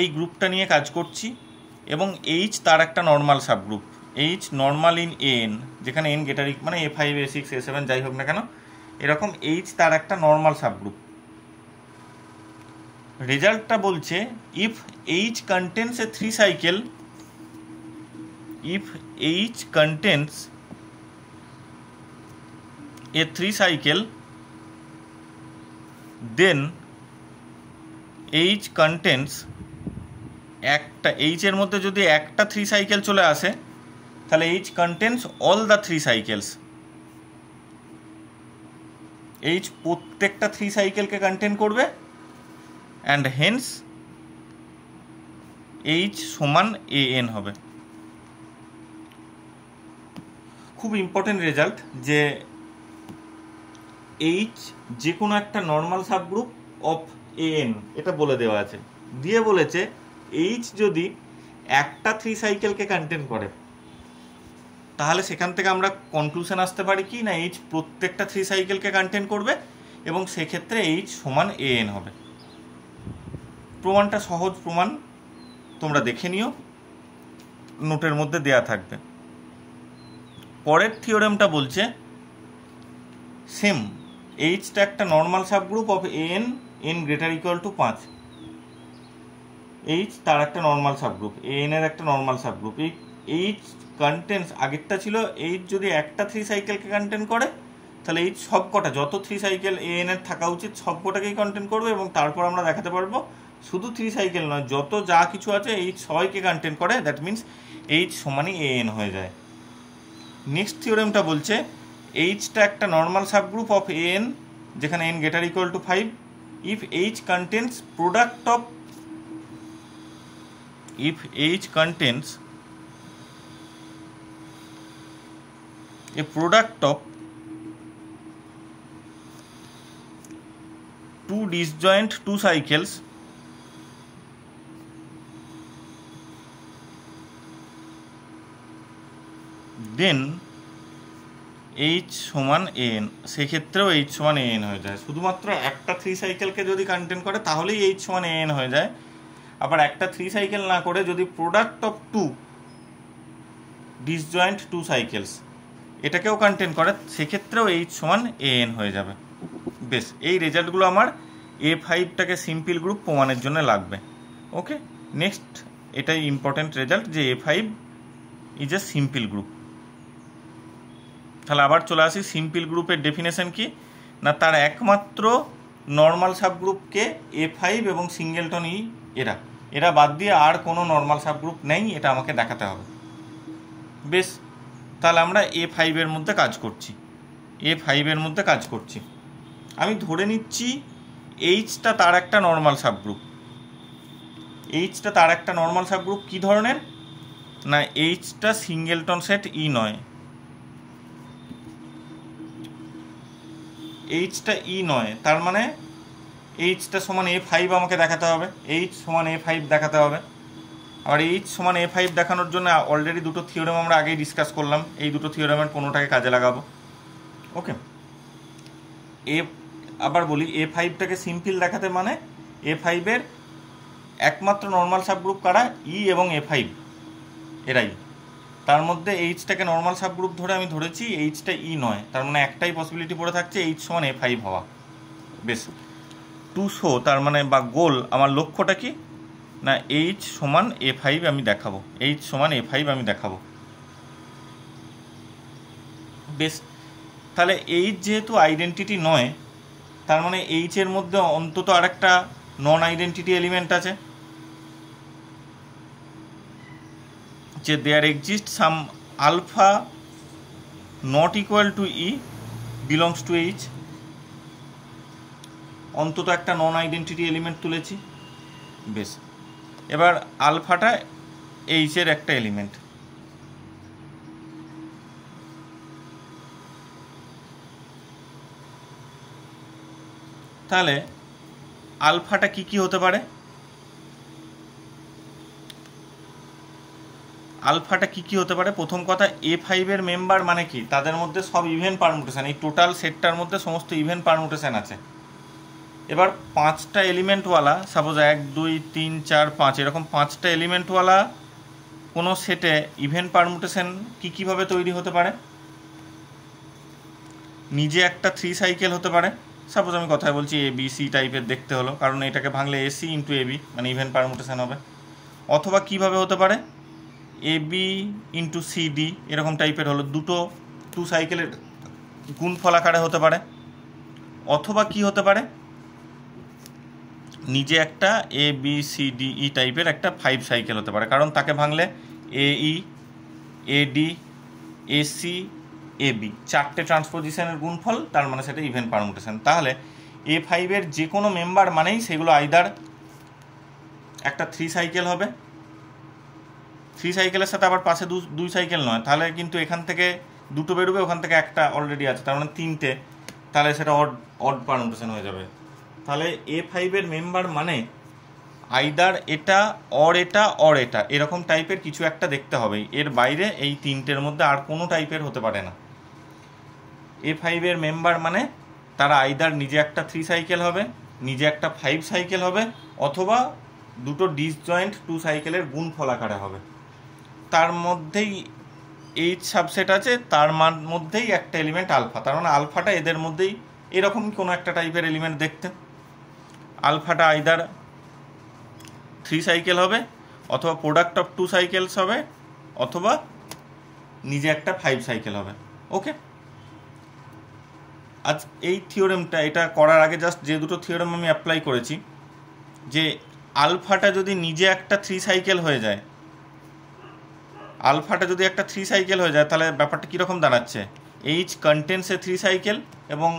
এই গ্রুপটা নিয়ে কাজ করছি এবং H তার একটা normal subgroup, H normal in AN, যেখানে n গ্রেটার মানে A5 A6 A7 যাই হোক না কেন, এরকম H তার একটা নর্মাল সাবগ্রুপ। রেজাল্টটা বলছে if H contains a 3 cycle, if H contains a 3 cycle, then H contains একটা, H এর মধ্যে যদি একটা 3 সাইকেল চলে আসে তাহলে H contains all the 3 cycles, H প্রত্যেকটা 3 সাইকেলকে কন্টেন করবে অ্যান্ড হেন্স H সমান AN হবে। খুব ইম্পর্টেন্ট রেজাল্ট যে H যে কোনো একটা নর্মাল সাবগ্রুপ অফ AN, এটা বলে দেওয়া আছে। দিয়ে বলেছে H যদি একটা 3 সাইকেলকে কন্টেন করে তাহলে সেখান থেকে আমরা কনক্লুশন আসতে পারি কি না H প্রত্যেকটা 3 সাইকেলকে কন্টেন করবে এবং সেক্ষেত্রে H সমান AN হবে। প্রমাণটা সহজ প্রমাণ, তোমরা দেখে নিও, নোটের মধ্যে দেয়া থাকবে। পরের থিওরেমটা বলছে সেম, Hটা একটা normal subgroup of AN, n greater equal to 5, H তার একটা নর্মাল সাবগ্রুপ, AN এর একটা নর্মাল সাবগ্রুপ। এই H কন্টেন্স, আগেরটা ছিল H যদি একটা 3 সাইকেলকে কন্টেন করে তাহলে H সবকটা, যত 3 সাইকেল AN এর থাকা উচিত সবকটাকেই কন্টেন করবে এবং তারপর আমরা দেখাতে পারবো শুধু 3 সাইকেল নয়, যত যা কিছু আছে H সবাইকে কন্টেন করে, দ্যাট মিনস H সমানই AN হয়ে যায়। নেক্সট থিওরেমটা বলছে Hটা একটা নর্মাল সাবগ্রুপ অফ AN, যেখানে n greater equal to 5, if H contains product of, if H contains a product of two disjoint 2 cycles, then H সমান AN, সেক্ষেত্রেও H সমান AN হয়ে যায়। শুধুমাত্র একটা 3 সাইকেলকে যদি কন্টেন করে তাহলেই H সমান AN হয়ে যায়। আবার একটা 3 সাইকেল না করে যদি প্রোডাক্ট অফ 2 ডিসজয়েন্ট 2 সাইকেলস এটাকেও কন্টেন করে সেক্ষেত্রেও H সমান AN হয়ে যাবে। বেশ, এই রেজাল্টগুলো আমার A5টাকে সিম্পল গ্রুপ প্রমাণের জন্য লাগবে। ওকে, নেক্সট, এটাই ইম্পর্টেন্ট রেজাল্ট যে A5 is a simple group. তাহলে আবার চলে আসি, সিম্পল গ্রুপের ডেফিনেশন কি না, তার একমাত্র নর্মাল সাবগ্রুপকে A5 এবং সিঙ্গেলটন ই, এরা বাদ দিয়ে আর কোনো নর্মাল সাবগ্রুপ নেই, এটা আমাকে দেখাতে হবে। বেশ, তাহলে আমরা A5 এর মধ্যে কাজ করছি। আমি ধরে নিচ্ছি Hটা তার একটা নর্মাল সাবগ্রুপ। Hটা তার একটা নর্মাল সাবগ্রুপ কী ধরনের না, Hটা সিঙ্গেলটন সেট ই নয়, Hটা ই নয়, তার মানে Hটা সমান A5 আমাকে দেখাতে হবে, H সমান A5 দেখাতে হবে। আবার H সমান A5 দেখানোর জন্য অলরেডি দুটো থিওরেম আমরা আগেই ডিসকাস করলাম, এই দুটো থিওরেমের কোনোটাকে কাজে লাগাবো। ওকে, আবার বলি A5টাকে সিম্পল দেখাতে মানে A5-এর একমাত্র নর্মাল সাবগ্রুপ কারা, ই এবং A5 এরাই। তার মধ্যে Hটাকে নর্মাল সাবগ্রুপ ধরে আমি ধরেছি Hটা ই নয়, তার মানে একটাই পসিবিলিটি পড়ে থাকছে H সমান A5 হওয়া। বেশ, টু শো, তার মানে বা গোল, আমার লক্ষ্যটা কি না H সমান A5 আমি দেখাবো, H সমান A5 আমি দেখাবো। বেশ, তাহলে H যেহেতু আইডেন্টিটি নয়, তার মানে H এর মধ্যে অন্তত আরেকটা নন আইডেন্টিটি এলিমেন্ট আছে, যে there exist some alpha not equal to E belongs to H, অন্তত একটা নন আইডেন্টিটি এলিমেন্ট তুলেছি। বেশ, এবার আলফাটা H-এর একটা এলিমেন্ট। তাহলে আলফাটা কি কি হতে পারে? আলফাটা কি কি হতে পারে? প্রথম কথা, A5 এর মেম্বার মানে কি? তাদের মধ্যে সব ইভেন পারমুটেশন, এই টোটাল সেটটার মধ্যে সমস্ত ইভেন পারমুটেশন আছে। এবার 5টা এলিমেন্টওয়ালা, সাপোজ 1 2 3 4 5 এরকম 5টা এলিমেন্টওয়ালা কোনো সেটে ইভেন পারমুটেশন কী কীভাবে তৈরি হতে পারে? নিজে একটা 3 সাইকেল হতে পারে। সাপোজ আমি কথায় বলছি ABC টাইপের দেখতে হলো, কারণ এটাকে ভাঙলে AC ইন্টু AB মানে ইভেন পারমুটেশন হবে। অথবা কিভাবে হতে পারে? AB ইন্টু CD এরকম টাইপের হলো, দুটো 2 সাইকেলের গুণফল আকারে হতে পারে। অথবা কি হতে পারে? নিজে একটা ABCDE টাইপের একটা 5 সাইকেল হতে পারে, কারণ তাকে ভাঙলে AE AD AC AB 4টে ট্রান্সপোজিশনের গুণফল, তার মানে সেটা ইভেন পারমুটেশন। তাহলে A5 এর যে কোনো মেম্বার মানেই সেগুলো আইদার একটা 3 সাইকেল হবে, 3 সাইকেলের সাথে আবার পাশে 2 সাইকেল নয়, তাহলে কিন্তু এখান থেকে দুটো বেরোবে, ওখান থেকে একটা অলরেডি আছে, তার মানে 3টে, তাহলে সেটা অড পারমুটেশন হয়ে যাবে। তাহলে A5 এর মেম্বার মানে আইদার এটা অর এটা এরকম টাইপের কিছু একটা দেখতে হবে, এর বাইরে এই 3টের মধ্যে আর কোনো টাইপের হতে পারে না। A5 এর মেম্বার মানে তারা আইদার নিজে একটা 3 সাইকেল হবে, নিজে একটা 5 সাইকেল হবে, অথবা দুটো ডিসজয়েন্ট 2 সাইকেলের গুণফল আকারে হবে। তার মধ্যেই H সাবসেট আছে, তার মধ্যেই একটা এলিমেন্ট আলফা, তার মানে আলফাটা এদের মধ্যেই এরকম কোনো একটা টাইপের এলিমেন্ট দেখতে। আলফাটা আইদার 3 সাইকেল হবে, অথবা প্রোডাক্ট অফ 2 সাইকেলস হবে, অথবা নিজে একটা 5 সাইকেল হবে। ওকে, আজ এই থিওরেমটা, এটা করার আগে জাস্ট যে দুটো থিওরেম আমি অ্যাপ্লাই করেছি, যে আলফাটা যদি নিজে একটা 3 সাইকেল হয়ে যায়, আলফাটা যদি একটা 3 সাইকেল হয়ে যায়, তাহলে ব্যাপারটা কীরকম দাঁড়াচ্ছে? H কন্টেন্টস এ 3 সাইকেল, এবং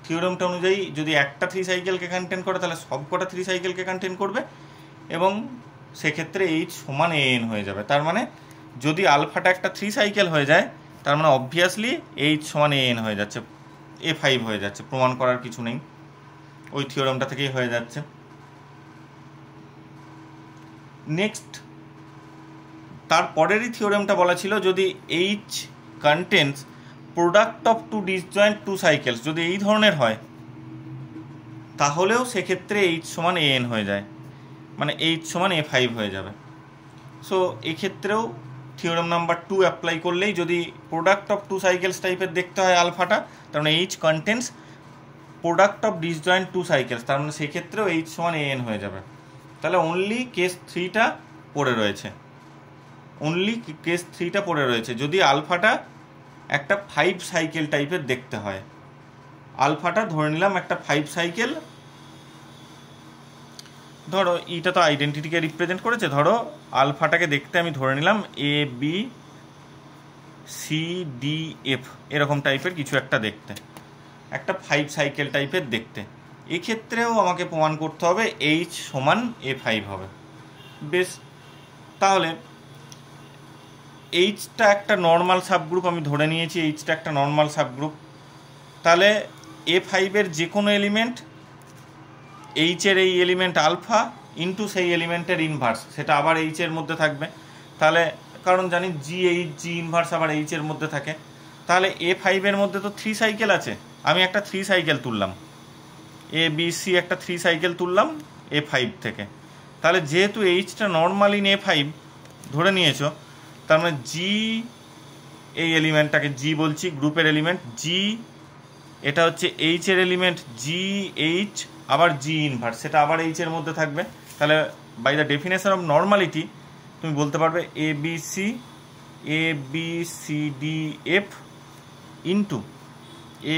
থিওরেমটা অনুযায়ী যদি একটা 3 সাইকেলকে কন্টেন্ট করে তাহলে সব কটা 3 সাইকেলকে কন্টেন্ট করবে, এবং সেক্ষেত্রে H সমান AN হয়ে যাবে। তার মানে যদি আলফাটা একটা 3 সাইকেল হয়ে যায়, তার মানে অবভিয়াসলি H সমান AN হয়ে যাচ্ছে, A5 হয়ে যাচ্ছে, প্রমাণ করার কিছু নেই, ওই থিওরেমটা থেকেই হয়ে যাচ্ছে। নেক্সট, তারপরেরই থিওরেমটা বলা ছিল যদি H contents product of 2 disjoint 2 cycles যদি এই ধরনের হয়, তাহলেও সেক্ষেত্রে H সমান AN হয়ে যায়, মানে H সমান A5 হয়ে যাবে। সো এক্ষেত্রেও থিওরেম নাম্বার 2 অ্যাপ্লাই করলেই যদি প্রোডাক্ট অফ 2 সাইকেলস টাইপের দেখতে হয় আলফাটা, তার মানে H contents product of disjoint 2 cycles, তার মানে সেক্ষেত্রেও H সমান AN হয়ে যাবে। তাহলে অনলি কেস 3টা পড়ে রয়েছে, যদি আলফাটা একটা 5 সাইকেল টাইপের দেখতে হয়। আলফাটা ধরে নিলাম একটা 5 সাইকেল, ধরো এটা তো আইডেন্টিটিকে রিপ্রেজেন্ট করেছে, ধরো আলফাটাকে দেখতে আমি ধরে নিলাম ABCDF এরকম টাইপের কিছু একটা দেখতে, একটা 5 সাইকেল টাইপের দেখতে। এক্ষেত্রেও আমাকে প্রমাণ করতে হবে H সমান A5 হবে। বেশ, তাহলে Hটা একটা নর্মাল সাবগ্রুপ আমি ধরে নিয়েছি, Hটা একটা নর্মাল সাবগ্রুপ। তাহলে A5 এর যে কোনো এলিমেন্ট, H এর এই এলিমেন্ট আলফা ইন্টু সেই এলিমেন্টের ইনভার্স, সেটা আবার H এর মধ্যে থাকবে। তাহলে কারণ জানি G ইনভার্স আবার H এর মধ্যে থাকে, তাহলে A5 এর মধ্যে তো 3 সাইকেল আছে, আমি একটা 3 সাইকেল তুললাম, ABC একটা 3 সাইকেল তুললাম A5 থেকে। তাহলে যেহেতু Hটা নর্মাল ইন A5 ধরে নিয়েছো, তার মানে G, এই এলিমেন্টটাকে G বলছি, গ্রুপের এলিমেন্ট G, এটা হচ্ছে H এর এলিমেন্ট GH, আবার G ইনভার্স সেটা আবার H এর মধ্যে থাকবে। তাহলে by the definition of normality তুমি বলতে পারবে ABCDF ইন্টু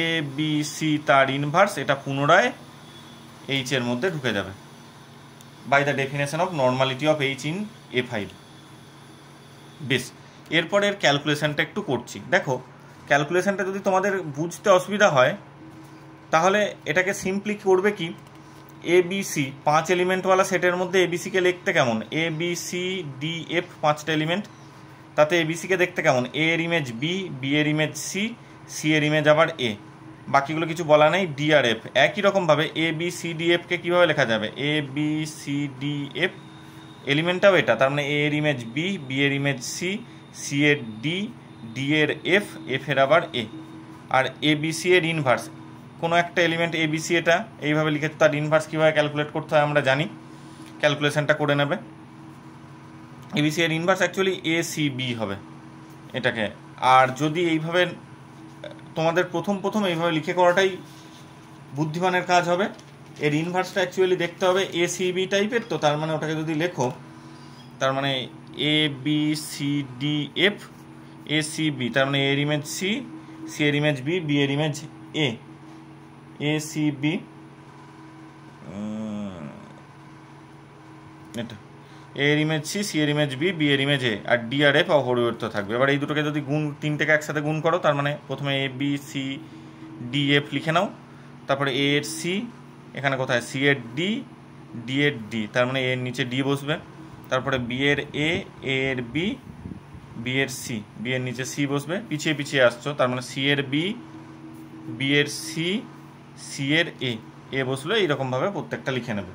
ABC তার ইনভার্স, এটা পুনরায় H এর মধ্যে ঢুকে যাবে by the definition of normality of H in A5। বেশ, এরপরের ক্যালকুলেশনটা একটু করছি। দেখো, ক্যালকুলেশনটা যদি তোমাদের বুঝতে অসুবিধা হয়, তাহলে এটাকে সিম্পলি করবে কি, ABC 5 এলিমেন্টওয়ালা সেটের মধ্যে ABCকে লিখতে কেমন, ABCDF 5টা এলিমেন্ট, তাতে ABCকে দেখতে কেমন, A এর ইমেজ B, B এর ইমেজ C, C এর ইমেজ আবার A। বাকিগুলো কিছু বলা নেই। ডি আর এফ একই রকমভাবে এ বি সি ডি এফকে কীভাবে লেখা যাবে, এ বি সি ডি এফ এলিমেন্টটাও এটা, তার মানে এ এর ইমেজ বি, বি এর ইমেজ সি, সি এর ডি, ডি এর এফ, এফ এর আবার এ। আর এ বি সি এর ইনভার্স কোনো একটা এলিমেন্ট এ বি সি, এটা এইভাবে লিখে তার ইনভার্স কীভাবে ক্যালকুলেট করতে হয় আমরা জানি, ক্যালকুলেশনটা করে নেবে। এবিসি এর inverse actually A C B হবে এটাকে। আর যদি এইভাবে তোমাদের প্রথম এইভাবে লিখে করাটাই বুদ্ধিমানের কাজ হবে। এর ইনভার্সটা অ্যাকচুয়ালি দেখতে হবে এ সি বি টাইপের, তো তার মানে ওটাকে যদি লেখো তার মানে A B C D F A C B, তার মানে এর ইমেজ সি, সি এর ইমেজ বি, বি এর image A, A C B, এটা এর ইমেজ সি, সি এর ইমেজ বি, বি এর ইমেজ এ, আর ডি আর এফ অপরিবর্তিত থাকবে। এবার এই দুটোকে যদি তিনটেকে একসাথে গুণ করো, তার মানে প্রথমে এ বি সি ডি এফ লিখে নাও, তারপরে এ এর সি, এখানে কোথায় সি এর ডি, ডি এর ডি, তার মানে এর নিচে ডি বসবে, তারপরে বি এর এ, এ এর বি, বি এর সি, বি এর নিচে সি বসবে, পিছিয়ে আসছো, তার মানে সি এর বি, বি এর সি, সি এর এ, এ বসলো। এইরকমভাবে প্রত্যেকটা লিখে নেবে।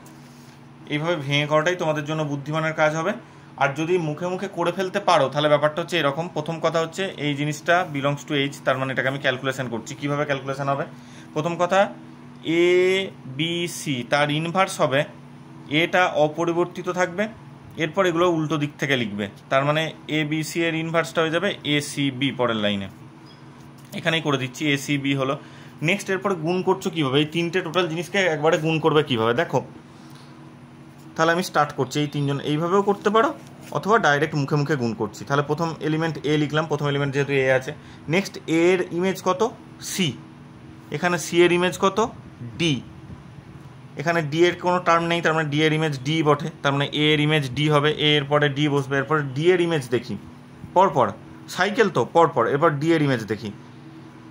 এইভাবে ভেঙে করাটাই তোমাদের জন্য বুদ্ধিমানের কাজ হবে। আর যদি মুখে মুখে করে ফেলতে পারো তাহলে ব্যাপারটা হচ্ছে এরকম। প্রথম কথা হচ্ছে এই জিনিসটা বিলংস টু এইচ, তার মানে এটাকে আমি ক্যালকুলেশন করছি। কীভাবে ক্যালকুলেশন হবে? প্রথম কথা এ বি সি তার ইনভার্স হবে, এটা অপরিবর্তিত থাকবে, এরপর এগুলো উল্টো দিক থেকে লিখবে, তার মানে এ বি সি এর ইনভার্সটা হয়ে যাবে এ সি বি পরের লাইনে। এখানেই করে দিচ্ছি এ সি বি হলো। নেক্সট এরপরে গুণ করছো কীভাবে? এই তিনটে টোটাল জিনিসকে একবারে গুণ করবে কীভাবে দেখো। তাহলে আমি স্টার্ট করছি, এই তিনজন এইভাবেও করতে পারো অথবা ডাইরেক্ট মুখে মুখে গুণ করছি। তাহলে প্রথম এলিমেন্ট এ লিখলাম, প্রথম এলিমেন্ট যেহেতু এ আছে। নেক্সট এ এর ইমেজ কত? সি। এখানে সি এর ইমেজ কত? ডি। এখানে ডি এর কোনো টার্ম নেই, তার মানে ডি এর ইমেজ ডি বটে, তার মানে এ এর ইমেজ ডি হবে, এ এর পরে ডি বসবে। এরপরে ডি এর ইমেজ দেখি পরপর, সাইকেল তো পরপর। এরপর ডি এর ইমেজ দেখি,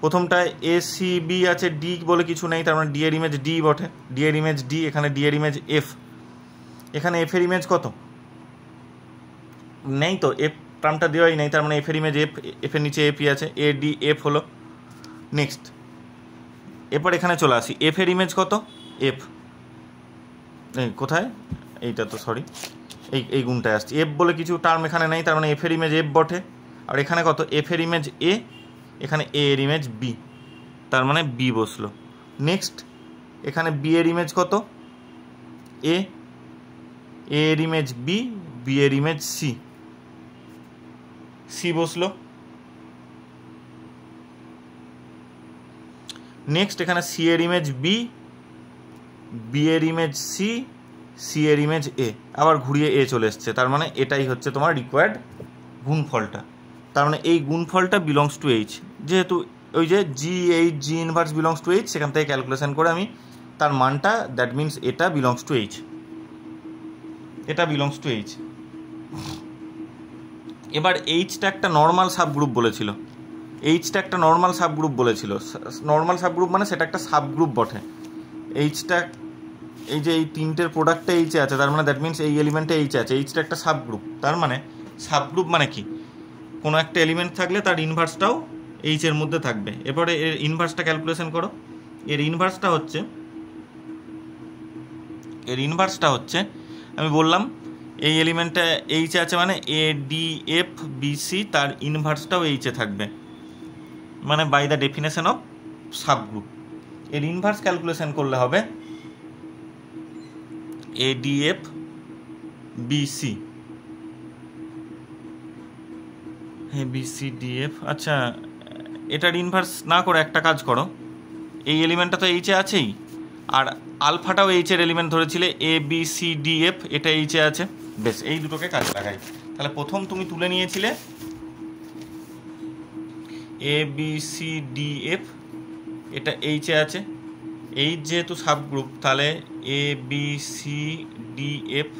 প্রথমটায় এ সি বি আছে, ডি বলে কিছু নেই, তার মানে ডি এর ইমেজ ডি বটে, ডি এর ইমেজ ডি। এখানে ডি এর ইমেজ এফ, এখানে এফ এর ইমেজ কত? নেই তো, এফ টার্মটা দেওয়াই নেই, তার মানে এফ এর ইমেজ এফ, এফ এর নিচে এফই আছে, এ ডি এফ হলো। নেক্সট এরপর এখানে চলে আসি, এফ এর ইমেজ কত? এফ, এই কোথায়, এইটা তো সরি, এই গুণটায় আসছে। এফ বলে কিছু টার্ম এখানে নেই, তার মানে এফ এর ইমেজ এফ বটে। আর এখানে কত? এফ এর ইমেজ এ, এখানে এ এর ইমেজ বি, তার মানে বি বসলো। নেক্সট এখানে বি এর ইমেজ কত? এ, এ এর ইমেজ বি, বি এর ইমেজ সি, সি বসলো। নেক্সট এখানে সি এর ইমেজ বি, বি এর ইমেজ সি, সি এর ইমেজ এ, আবার ঘুরিয়ে এ চলে এসছে, তার মানে এটাই হচ্ছে তোমার রিকোয়ার্ড গুণফলটা। তার মানে এই গুণফলটা বিলংস টু এইচ, যেহেতু ওই যে G H, G inverse belongs to H, সেখান থেকে ক্যালকুলেশন করে আমি তার মানটা, দ্যাট মিনস এটা বিলংস টু এইচ, এটা বিলংস টু এইচ। এবার এইচটা একটা নর্মাল সাবগ্রুপ বলেছিল, এইচটা একটা নর্মাল সাবগ্রুপ বলেছিল। নর্মাল সাবগ্রুপ মানে সেটা একটা সাবগ্রুপ বটে। এইচটা এই যে এই তিনটের প্রোডাক্টটা এইচে আছে, তার মানে দ্যাট মিনস এই এলিমেন্টে এইচে আছে, এইচটা একটা সাবগ্রুপ। তার মানে সাবগ্রুপ মানে কি? কোনো একটা এলিমেন্ট থাকলে তার ইনভার্সটাও এইচের মধ্যে থাকবে। এরপরে এর ইনভার্সটা ক্যালকুলেশন করো। এর ইনভার্সটা হচ্ছে আমি বললাম এই এলিমেন্টটা এইচে আছে, মানে A D F B C, তার ইনভার্সটাও এইচে থাকবে, মানে by the definition of subgroup. এর ইনভার্স ক্যালকুলেশন করলে হবে A D F B C, হ্যাঁ বি সি ডি এফ। আচ্ছা, এটার ইনভার্স না করে একটা কাজ করো, এই এলিমেন্টটা তো এইচে আছেই, আর আলফাটাও এইচের এলিমেন্ট ধরেছিলে, এ বি সি ডি এফ, এটা এইচে আছে। বেশ, এই দুটোকে কাজে লাগাই। তাহলে প্রথম তুমি তুলে নিয়েছিলে এ বি সি ডি এফ, এটা এইচে আছে, এইচ যেহেতু সাবগ্রুপ, তাহলে এ বি সি ডি এফ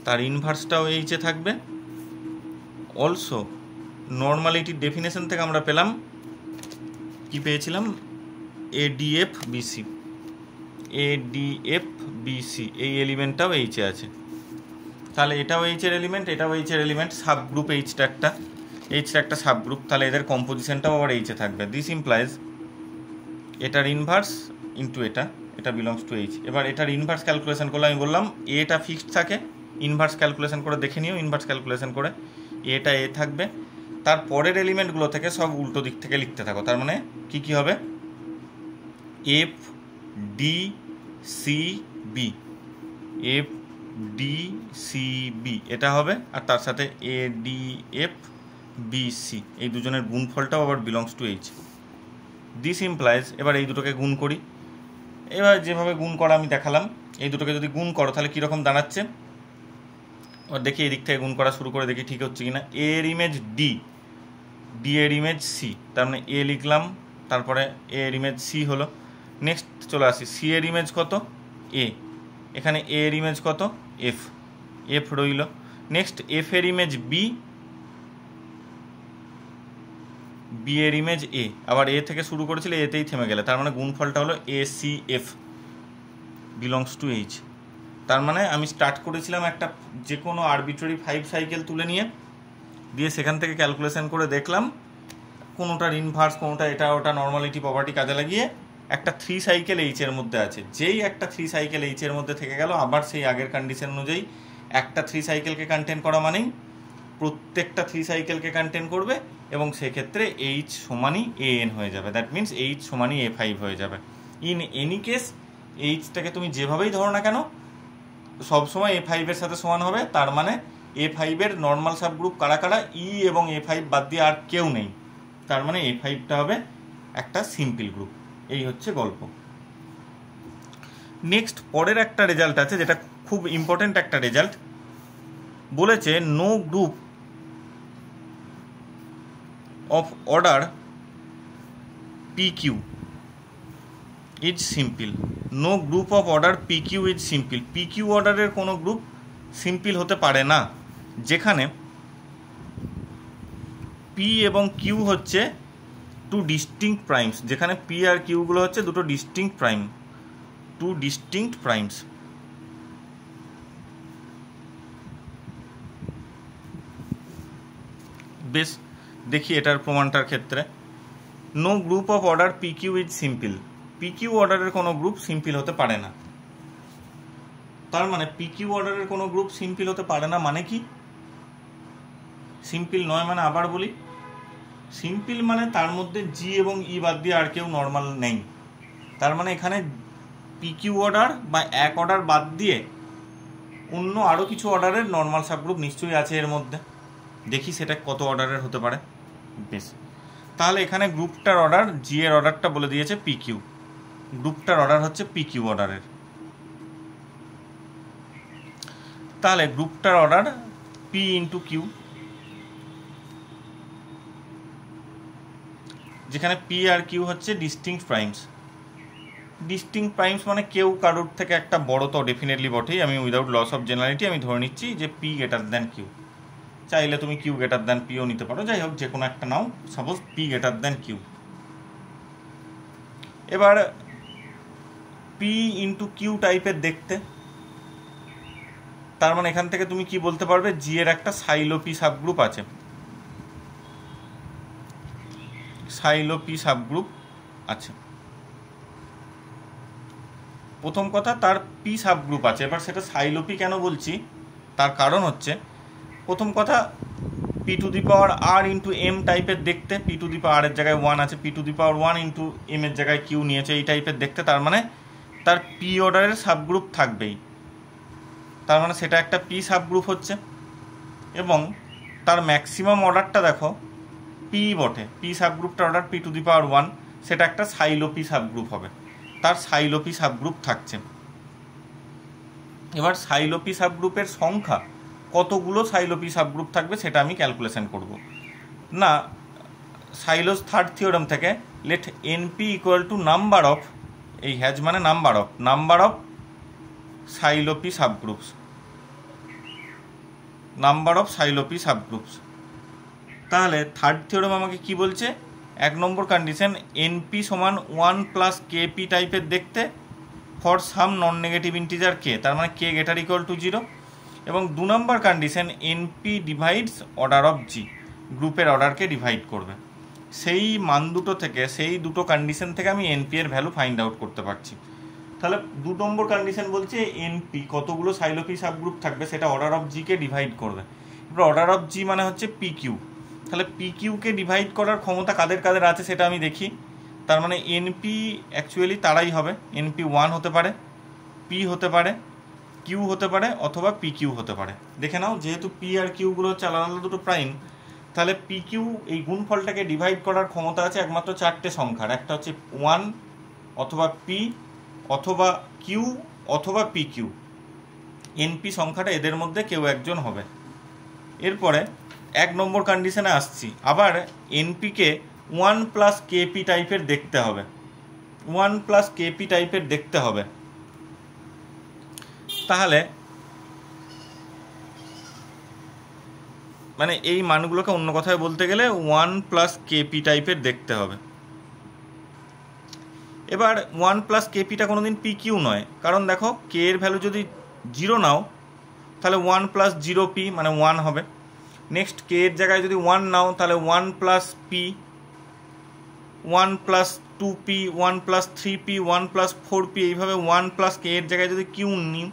তার ইনভার্সটাও এইচে থাকবে। অলসো নর্মালিটির ডেফিনেশন থেকে আমরা পেলাম, কি পেয়েছিলাম? A D F B C, A D F B C, এই এলিমেন্টটাও এইচে আছে। তাহলে এটাও এইচের এলিমেন্ট, এটাও এইচের এলিমেন্ট, সাবগ্রুপ এইচটা একটা সাবগ্রুপ, তাহলে এদের কম্পোজিশনটাও আবার এইচে থাকবে। দিস ইমপ্লাইজ এটার ইনভার্স ইন্টু এটা বিলংস টু এইচ। এবার এটার ইনভার্স ক্যালকুলেশন করলে আমি বললাম এটা ফিক্সড থাকে, ইনভার্স ক্যালকুলেশন করে দেখে নিও, ইনভার্স ক্যালকুলেশন করে এটা এ থাকবে, তার পরের এলিমেন্টগুলো থেকে সব উল্টো দিক থেকে লিখতে থাকো। তার মানে কি হবে, F D C B, F D C B এটা হবে, আর তার সাথে A D F B C এই দুজনের গুণফলটাও আবার belongs to H. This implies, এবার এই দুটোকে গুণ করি। এবার যেভাবে গুণ করা আমি দেখালাম, এই দুটোকে যদি গুণ করো তাহলে কীরকম দাঁড়াচ্ছে, এবার দেখি এই দিক থেকে গুণ করা শুরু করে দেখি ঠিক হচ্ছে কিনা। এ এর ইমেজ ডি, ডি এর ইমেজ সি, তার মানে এ লিখলাম, তারপরে এ এর ইমেজ সি হলো। নেক্সট চলে আসি, সি এর ইমেজ কত, এ, এখানে এ এর ইমেজ কত, এফ, এফ রইল। নেক্সট এফ এর ইমেজ বি, বি এর ইমেজ এ, আবার এ থেকে শুরু করেছিল এতেই থেমে গেলে, তার মানে গুণফলটা হলো A C F belongs to H. তার মানে আমি স্টার্ট করেছিলাম একটা যে কোনো আরবিট্রারি 5 সাইকেল তুলে নিয়ে, দিয়ে সেখান থেকে ক্যালকুলেশন করে দেখলাম কোনোটার ইনভার্স, কোনোটা এটা ওটা নর্মালিটি প্রপার্টি কাজে লাগিয়ে একটা 3 সাইকেল এইচের মধ্যে আছে। যেই একটা 3 সাইকেল এইচের মধ্যে থেকে গেল, আবার সেই আগের কন্ডিশন অনুযায়ী একটা 3 সাইকেলকে কন্টেন করা মানেই প্রত্যেকটা 3 সাইকেলকে কন্টেন করবে, এবং সেক্ষেত্রে এইচ সমানই এ এন হয়ে যাবে। দ্যাট মিনস এইচ সমানই এ5 হয়ে যাবে। ইন এনি কেস এইচটাকে তুমি যেভাবেই ধরো না কেন সবসময় এ5 এর সাথে সমান হবে। তার মানে এ5 এর নর্মাল সাবগ্রুপ কারা কারা, ই এবং এ5 বাদ দিয়ে আর কেউ নেই। তার মানে এ5টা হবে একটা সিম্পল গ্রুপ। এই হচ্ছে গল্প। নেক্সট পরের একটা রেজাল্ট আছে, যেটা খুব ইম্পর্টেন্ট একটা রেজাল্ট। বলেছে no group of order PQ is simple. No group of order PQ is simple. PQ অর্ডারের কোনো গ্রুপ সিম্পল হতে পারে না যেখানে P এবং Q হচ্ছে টু ডিস্টিংক্ট প্রাইমস, যেখানে P আর Q গুলো হচ্ছে দুটো distinct prime, two distinct primes. বেশ, দেখি এটার প্রমাণটার ক্ষেত্রে। No group of order PQ is simple. PQ অর্ডারের কোনো গ্রুপ সিম্পল হতে পারে না। তার মানে PQ অর্ডারের কোনো গ্রুপ সিম্পল হতে পারে না মানে কি? সিম্পল নয় মানে, আবার বলি, সিম্পল মানে তার মধ্যে জি এবং ই বাদ দিয়ে আর কেউ নর্মাল নেই। তার মানে এখানে PQ অর্ডার বা এক অর্ডার বাদ দিয়ে অন্য আরও কিছু অর্ডারের নর্মাল সাবগ্রুপ নিশ্চয়ই আছে এর মধ্যে। দেখি সেটা কত অর্ডারের হতে পারে। বেশ, তাহলে এখানে গ্রুপটার অর্ডার, জি এর অর্ডারটা বলে দিয়েছে PQ, গ্রুপটার অর্ডার হচ্ছে PQ অর্ডারের। তাহলে গ্রুপটার অর্ডার P ইন্টু কিউ, যেখানে P আর Q হচ্ছে ডিস্টিংক্ট প্রাইমস। ডিস্টিংক্ট প্রাইমস মানে কেউ কারোর থেকে একটা বড়, তো ডেফিনেটলি বটেই। আমি উইদাউট লস অফ জেনারেলিটি আমি ধরে নিচ্ছি যে P গ্রেটার দ্যান Q। চাইলে তুমি Q গ্রেটার দ্যান Pও নিতে পারো, যাই হোক যে কোনো একটা নাও, suppose P greater than Q। এবার P ইন্টু কিউ টাইপের দেখতে, তার মানে এখান থেকে তুমি কি বলতে পারবে, জি এর একটা সাইলো P সাবগ্রুপ আছে, সাইলো P সাবগ্রুপ আছে। প্রথম কথা, তার P সাবগ্রুপ আছে। এবার সেটা সাইলো P কেন বলছি, তার কারণ হচ্ছে, প্রথম কথা P to the power R into M টাইপের দেখতে, P টু দি পাওয়ার এর জায়গায় 1 আছে, P to the power 1 into M এর জায়গায় কিউ নিয়েছে, এই টাইপের দেখতে। তার মানে তার P অর্ডারের সাবগ্রুপ থাকবেই, তার মানে সেটা একটা P সাবগ্রুপ হচ্ছে। এবং তার ম্যাক্সিমাম অর্ডারটা দেখো P বটে, P সাবগ্রুপটার order P to the power 1, সেটা একটা সাইলো P সাবগ্রুপ হবে, তার সাইলো P সাবগ্রুপ থাকছে। এবার সাইলো P সাবগ্রুপের সংখ্যা, কতগুলো সাইলো P সাবগ্রুপ থাকবে সেটা আমি ক্যালকুলেশন করব না। সাইলোস থার্ড থিওরেম থেকে let NP equal to number of, এই হ্যাজ মানে number of Sylow P subgroups, number of Sylow P subgroups. তাহলে থার্ড থিওরেম আমাকে কি বলছে, 1 নম্বর কন্ডিশন NP সমান 1 প্লাস KP টাইপের দেখতে for some non negative integer K, তার মানে K গ্রেটার ইকুয়াল টু 0। এবং 2 নম্বর condition NP divides order of G, গ্রুপের অর্ডারকে ডিভাইড করবে। সেই মান দুটো থেকে, সেই দুটো কন্ডিশন থেকে আমি এনপি এর ভ্যালু ফাইন্ড আউট করতে পারছি। তাহলে 2 নম্বর কন্ডিশন বলছে এনপি কতগুলো সাইলো পি সাবগ্রুপ থাকবে সেটা order of G K divide করবে। এবার অর্ডার অফ জি মানে হচ্ছে পি কিউ। তাহলে পি কিউকে ডিভাইড করার ক্ষমতা কাদের কাদের আছে সেটা আমি দেখি। তার মানে এনপি অ্যাকচুয়ালি তারাই হবে, এনপি 1 হতে পারে, পি হতে পারে, কিউ হতে পারে, অথবা পি কিউ হতে পারে। দেখে নাও, যেহেতু পি আর কিউগুলো হচ্ছে আলাদা আলাদা দুটো প্রাইম, তাহলে পি কিউ এই গুণফলটাকে ডিভাইড করার ক্ষমতা আছে একমাত্র 4টে সংখ্যার। একটা হচ্ছে 1 অথবা পি অথবা কিউ অথবা পি কিউ। এনপি সংখ্যাটা এদের মধ্যে কেউ একজন হবে। এরপরে 1 নম্বর কন্ডিশনে আসছি। আবার এনপিকে 1 প্লাস কেপি টাইপের দেখতে হবে, 1 প্লাস কেপি টাইপের দেখতে হবে। তাহলে মানে এই মানগুলোকে অন্য কথায় বলতে গেলে 1 প্লাস কেপি টাইপের দেখতে হবে। এবার 1 প্লাস কেপিটা কোনো দিন পি কিউ নয়, কারণ দেখো কে এর ভ্যালু যদি 0 নাও তাহলে 1 প্লাস 0 পি মানে 1 হবে। নেক্সট কে এর জায়গায় যদি 1 নাও তাহলে 1 plus P, 1 plus 2 P, 1 plus 3 P, 1 plus 4 P, এইভাবে 1 প্লাস কে এর জায়গায় যদি কিউ নিই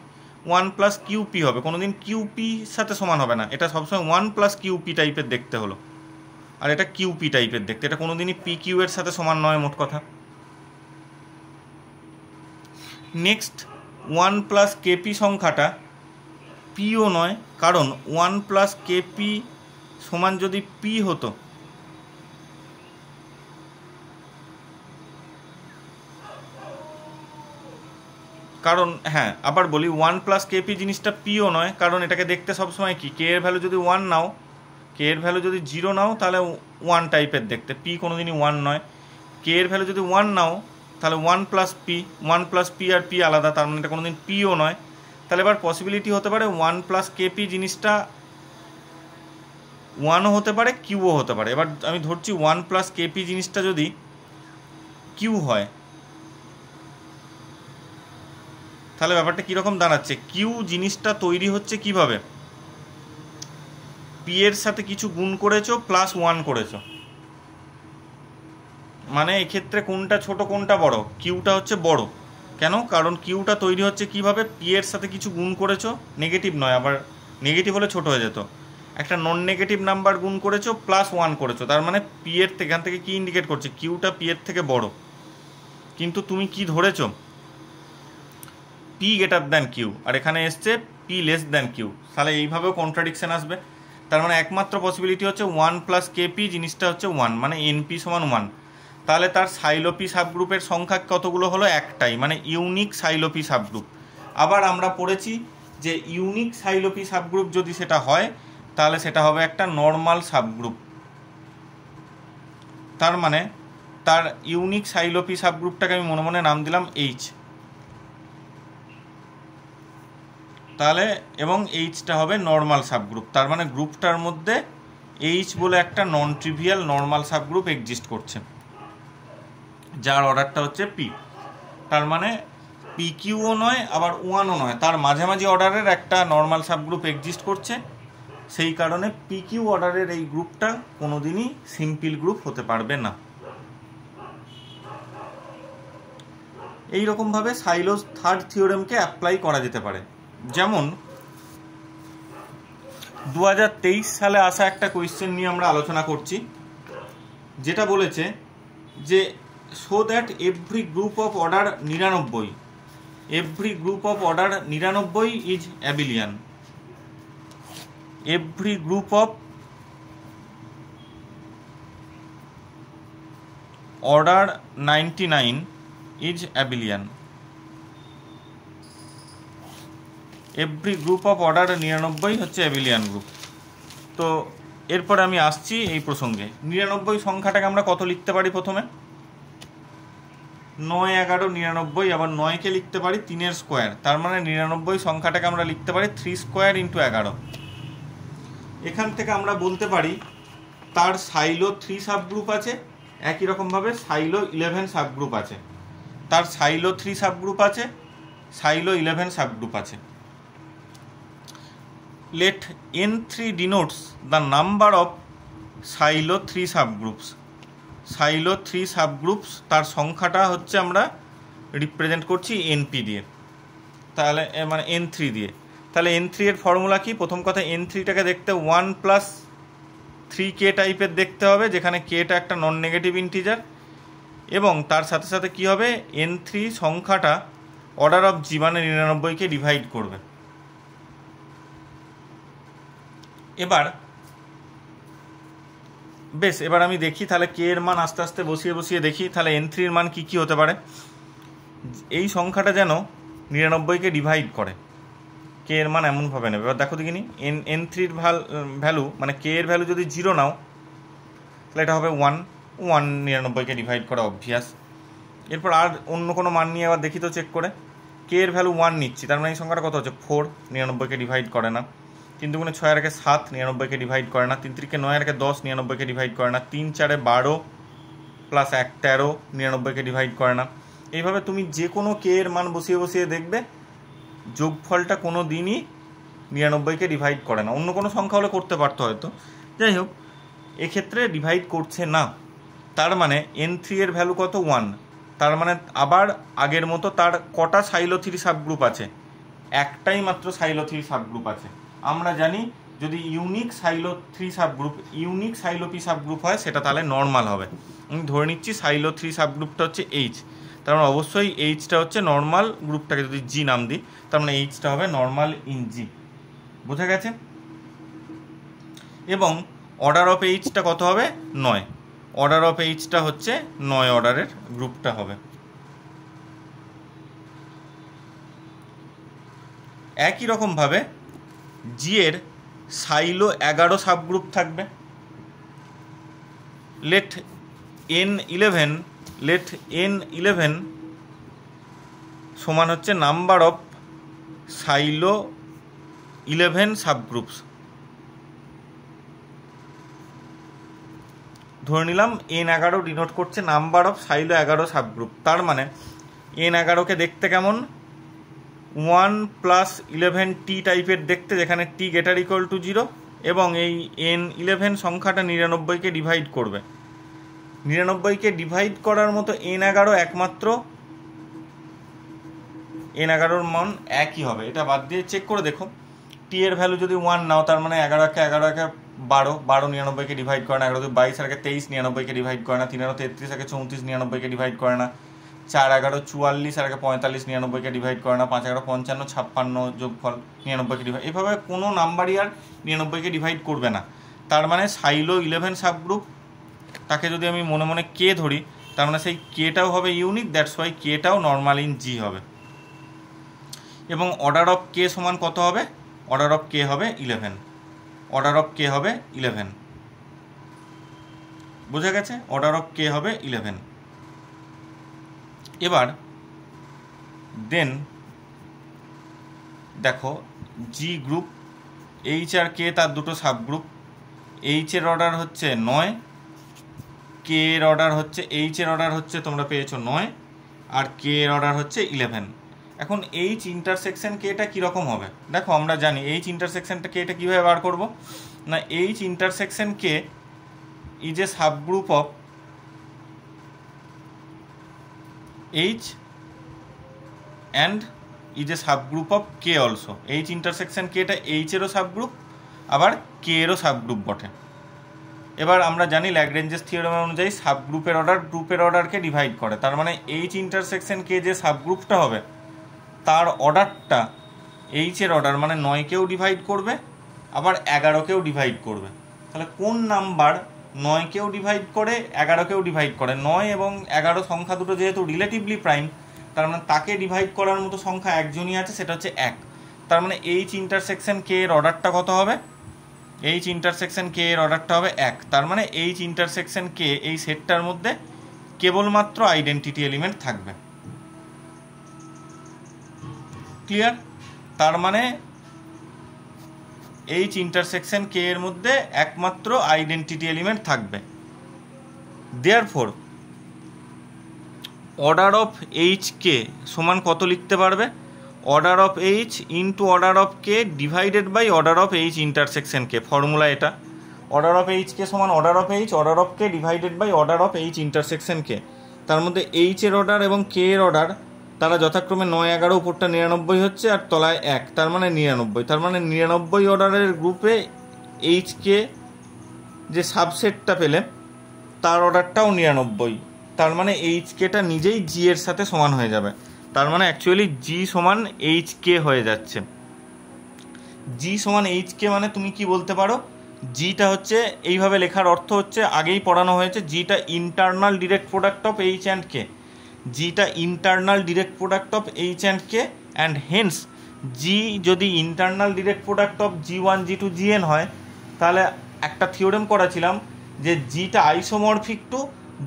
1 প্লাস কিউ পি হবে। কোনো দিন কিউ পির সাথে সমান হবে না, এটা সবসময় 1 প্লাস কিউ পি টাইপের দেখতে হলো, আর এটা কিউ পি টাইপের দেখতে, এটা কোনো দিনই পি কিউ এর সাথে সমান নয় মোট কথা। নেক্সট 1 প্লাস কেপি সংখ্যাটা পিও নয়, কারণ 1 প্লাস কেপি সমান যদি পি হতো, কারণ হ্যাঁ আবার বলি 1 প্লাস কেপি জিনিসটা পিও নয়, কারণ এটাকে দেখতে সবসময় কি কে এর ভ্যালু যদি 1 নাও, কে এর ভ্যালু যদি 0 নাও তাহলে 1 টাইপের দেখতে, পি কোনো দিনই 1 নয়। কে এর ভ্যালু যদি 1 নাও তাহলে 1 plus P, 1 plus P R P আলাদা, তার মানে এটা কোনো দিন পিও নয়। তাহলে এবার পসিবিলিটি হতে পারে 1 প্লাস কেপি জিনিসটা 1ও হতে পারে, কিউও হতে পারে। এবার আমি ধরছি 1 প্লাস কেপি জিনিসটা যদি কিউ হয়, তাহলে ব্যাপারটা কীরকম দাঁড়াচ্ছে, কিউ জিনিসটা তৈরি হচ্ছে কিভাবে, পি এর সাথে কিছু গুণ করেছো প্লাস 1 করেছো, মানে এক্ষেত্রে কোনটা ছোট কোনটা বড়, কিউটা হচ্ছে বড়। কেন? কারণ কিউটা তৈরি হচ্ছে কিভাবে, পি এর সাথে কিছু গুণ করেছো, নেগেটিভ নয়, আবার নেগেটিভ হলে ছোট হয়ে যেত, একটা নন নেগেটিভ নাম্বার গুণ করেছো প্লাস 1 করেছো, তার মানে পি এর থেকে, এখান থেকে কি ইন্ডিকেট করছে, কিউটা পি এর থেকে বড়। কিন্তু তুমি কি ধরেছো, পি গ্রেটার দ্যান কিউ, আর এখানে এসছে পি লেস দ্যান কিউ, তাহলে এইভাবেও কন্ট্রাডিকশন আসবে। তার মানে একমাত্র পসিবিলিটি হচ্ছে 1 প্লাস কেপি জিনিসটা হচ্ছে 1, মানে এনপি সমান 1। তাহলে তার সাইলোপি সাবগ্রুপের সংখ্যা কতগুলো হলো, একটাই, মানে ইউনিক সাইলোপি সাবগ্রুপ। আবার আমরা পড়েছি যে ইউনিক সাইলোপি সাবগ্রুপ যদি সেটা হয় তাহলে সেটা হবে একটা নর্মাল সাবগ্রুপ। তার মানে তার ইউনিক সাইলোপি সাবগ্রুপটাকে আমি মনে মনে নাম দিলাম এইচ। তাহলে এবং এইচটা হবে নর্মাল সাবগ্রুপ, তার মানে গ্রুপটার মধ্যে এইচ বলে একটা নন ট্রিভিয়াল নর্মাল সাবগ্রুপ এক্সিস্ট করছে, যার অর্ডারটা হচ্ছে পি। তার মানে পি কিউও নয় আবার 1ও নয়, তার মাঝামাঝি অর্ডারের একটা নর্মাল সাবগ্রুপ এক্সিস্ট করছে। সেই কারণে পি কিউ অর্ডারের এই গ্রুপটা কোনোদিনই সিম্পল গ্রুপ হতে পারবে না। এইরকমভাবে সাইলোস থার্ড থিওরেমকে অ্যাপ্লাই করা যেতে পারে। যেমন 2023 সালে আসা একটা কোয়েশ্চেন নিয়ে আমরা আলোচনা করছি, যেটা বলেছে যে so that every group of order 99, every group of order 99 is abelian, every group of order 99 is abelian, every group of order 99 হচ্ছে abelian গ্রুপ। তো এরপরে আমি আসছি এই প্রসঙ্গে। 99 সংখ্যাটাকে আমরা কত লিখতে পারি, প্রথমে 9, 11, 99, আবার 9কে লিখতে পারি 3 এর স্কোয়ার, তার মানে 99 সংখ্যাটাকে আমরা লিখতে পারি 3 স্কোয়ার ইন্টু 11। এখান থেকে আমরা বলতে পারি তার সাইলো 3 সাবগ্রুপ আছে, একই রকমভাবে সাইলো 11 সাবগ্রুপ আছে, তার সাইলো 3 সাবগ্রুপ আছে, সাইলো 11 সাবগ্রুপ আছে। Let N3 denotes the number of silo 3 subgroups. Silo 3 সাবগ্রুপস, তার সংখ্যাটা হচ্ছে আমরা রিপ্রেজেন্ট করছি এনপি দিয়ে, তাহলে মানে N3 দিয়ে। তাহলে N3 এর ফর্মুলা কি? প্রথম কথা N3টাকে দেখতে 1 + 3k টাইপের দেখতে হবে, যেখানে kটা একটা নন নেগেটিভ ইন্টিজার, এবং তার সাথে সাথে কি হবে, N3 সংখ্যাটা অর্ডার অফ জি মানে 99কে ডিভাইড করবে। এবার আমি দেখি তাহলে কে এর মান আস্তে আস্তে বসিয়ে দেখি তাহলে N3 এর মান কি হতে পারে। এই সংখ্যাটা যেন 99কে ডিভাইড করে, কে এর মান এমনভাবে নেবে। এবার দেখো দেখিনি, N3 ভ্যালু মানে কে এর ভ্যালু যদি 0 নাও তাহলে এটা হবে 1 99কে ডিভাইড করা অবভিয়াস। এরপর আর অন্য কোনো মান নিয়ে আবার দেখি তো চেক করে, কে এর ভ্যালু 1 নিচ্ছি, তার মানে এই সংখ্যাটা কত হচ্ছে 4, 99কে ডিভাইড করে না। 3 × 6 = 7, 99কে ডিভাইড করে না। 3 × 9 = 10, 99কে ডিভাইড করে না। 3 × 4 = 12 + 1 = 13, 99কে ডিভাইড করে না। এইভাবে তুমি যে কোনো কে এর মান বসিয়ে দেখবে যোগফলটা কোনো দিনই 99কে ডিভাইড করে না। অন্য কোনো সংখ্যা হলে করতে পারতো হয়তো, যাই হোক এক্ষেত্রে ডিভাইড করছে না। তার মানে N3 এর ভ্যালু কত? 1। তার মানে আবার আগের মতো তার কটা সাইলো 3 সাবগ্রুপ আছে? একটাই মাত্র সাইলো 3 সাবগ্রুপ আছে। আমরা জানি যদি unique silo 3 subgroup, unique silo P subgroup হয় সেটা তাহলে নর্মাল হবে। আমি ধরে নিচ্ছি সাইলো 3 সাবগ্রুপটা হচ্ছে H, তার মানে অবশ্যই Hটা হচ্ছে নর্মাল, গ্রুপটাকে যদি জি নাম দিই তার মানে Hটা হবে নর্মাল ইন জি। বোঝা গেছে? এবং অর্ডার অফ Hটা কত হবে? 9। অর্ডার অফ Hটা হচ্ছে 9 অর্ডারের গ্রুপটা হবে। একই রকমভাবে জি এর সাইলো 11 সাবগ্রুপ থাকবে। লেট N11 সমান হচ্ছে নাম্বার অফ সাইলো 11 সাবগ্রুপস। ধরে নিলাম N11 ডিনোট করছে নাম্বার অফ সাইলো 11 সাবগ্রুপ। তার মানে N11কে দেখতে কেমন? 1 + 11t টাইপের দেখতে, যেখানে t ≥ 0, এবং এই N11 সংখ্যাটা 99কে ডিভাইড করবে। 99কে ডিভাইড করার মতো N11 একমাত্র N11 মান একই হবে। এটা বাদ দিয়ে চেক করে দেখো, t এর ভ্যালু যদি 1 নাও তার মানে 11কে 12, 99কে ডিভাইড করে না। 11 × 22 = 23, 99কে ডিভাইড করে না। 3 × 33 = 34, 99কে ডিভাইড করে না। 4 × 11 = 44, 45, 99কে ডিভাইড করে না। 5 × 11 = 55, 56 যোগফল 99কে ডিভাইড, এভাবে কোনো নাম্বারই আর 99কে ডিভাইড করবে না। তার মানে সাইলো 11 সাবগ্রুপ তাকে যদি আমি মনে মনে কে ধরি, তার মানে সেই কেটাও হবে ইউনিক, দ্যাটস ওয়াই কেটাও নর্মাল ইন জি হবে। এবং অর্ডার অফ কে সমান কত হবে? অর্ডার অফ কে হবে 11। অর্ডার অফ কে হবে 11। বোঝা গেছে? অর্ডার অফ কে হবে 11। এবার দেন দেখো জি গ্রুপ, এইচ আর কে তার দুটো সাবগ্রুপ। এইচ এর অর্ডার হচ্ছে 9, কে এর অর্ডার হচ্ছে, এইচ এর অর্ডার হচ্ছে তোমরা পেয়েছো 9, আর কে এর অর্ডার হচ্ছে 11। এখন এইচ ইন্টারসেকশন কেটা কীরকম হবে? দেখো আমরা জানি এইচ ইন্টারসেকশনটা কেটা কীভাবে বার করব না, H intersection K is a subgroup of H and is a subgroup of K also. H intersection কেটা এইচ এরও সাবগ্রুপ আবার কে এরও সাবগ্রুপ বটে। এবার আমরা জানি ল্যাগ্রেঞ্জেস থিওরেম অনুযায়ী সাবগ্রুপের অর্ডার গ্রুপের অর্ডারকে ডিভাইড করে। তার মানে এইচ ইন্টারসেকশন কে যে সাবগ্রুপটা হবে তার অর্ডারটা এইচ এর অর্ডার মানে 9কেও ডিভাইড করবে আবার 11কেও ডিভাইড করবে। তাহলে কোন নাম্বার 9কেও ডিভাইড করে 11কেও ডিভাইড করে? 9 এবং 11 সংখ্যা দুটো যেহেতু রিলেটিভলি প্রাইম, তার মানে তাকে ডিভাইড করার মতো সংখ্যা একজনই আছে, সেটা হচ্ছে 1। তার মানে এইচ ইন্টারসেকশন কে এর অর্ডারটা কত হবে? এইচ ইন্টারসেকশন কে এর অর্ডারটা হবে 1। তার মানে এইচ ইন্টারসেকশন কে এই সেটটার মধ্যে কেবলমাত্র আইডেন্টিটি এলিমেন্ট থাকবে। ক্লিয়ার? তার মানে এইচ ইন্টারসেকশন কে এর মধ্যে একমাত্র আইডেন্টিটি এলিমেন্ট থাকবে। Therefore order of H K সমান কত লিখতে পারবে? Order of H into order of K divided by order of H intersection K. Formula এটা, অর্ডার অফ এইচ কে সমান order of H, order of K divided by order of H intersection K. তার মধ্যে H এর order এবং কে এর order তারা যথাক্রমে 9, 11, উপরটা 99 হচ্ছে আর তলায় 1, তার মানে 99। তার মানে 99 অর্ডারের গ্রুপে এইচ কে যে সাবসেটটা পেলে তার অর্ডারটাও 99, তার মানে এইচ কেটা নিজেই জি এর সাথে সমান হয়ে যাবে। তার মানে অ্যাকচুয়ালি জি সমান এইচ কে হয়ে যাচ্ছে। জি সমান এইচ কে মানে তুমি কি বলতে পারো, জিটা হচ্ছে এইভাবে লেখার অর্থ হচ্ছে আগেই পড়ানো হয়েছে, জিটা internal direct product of H and K, জিটা internal direct product of H and K, and hence G যদি internal direct product of G1, G2, Gn হয়, তাহলে একটা থিওরেম করেছিলাম যে জিটা isomorphic to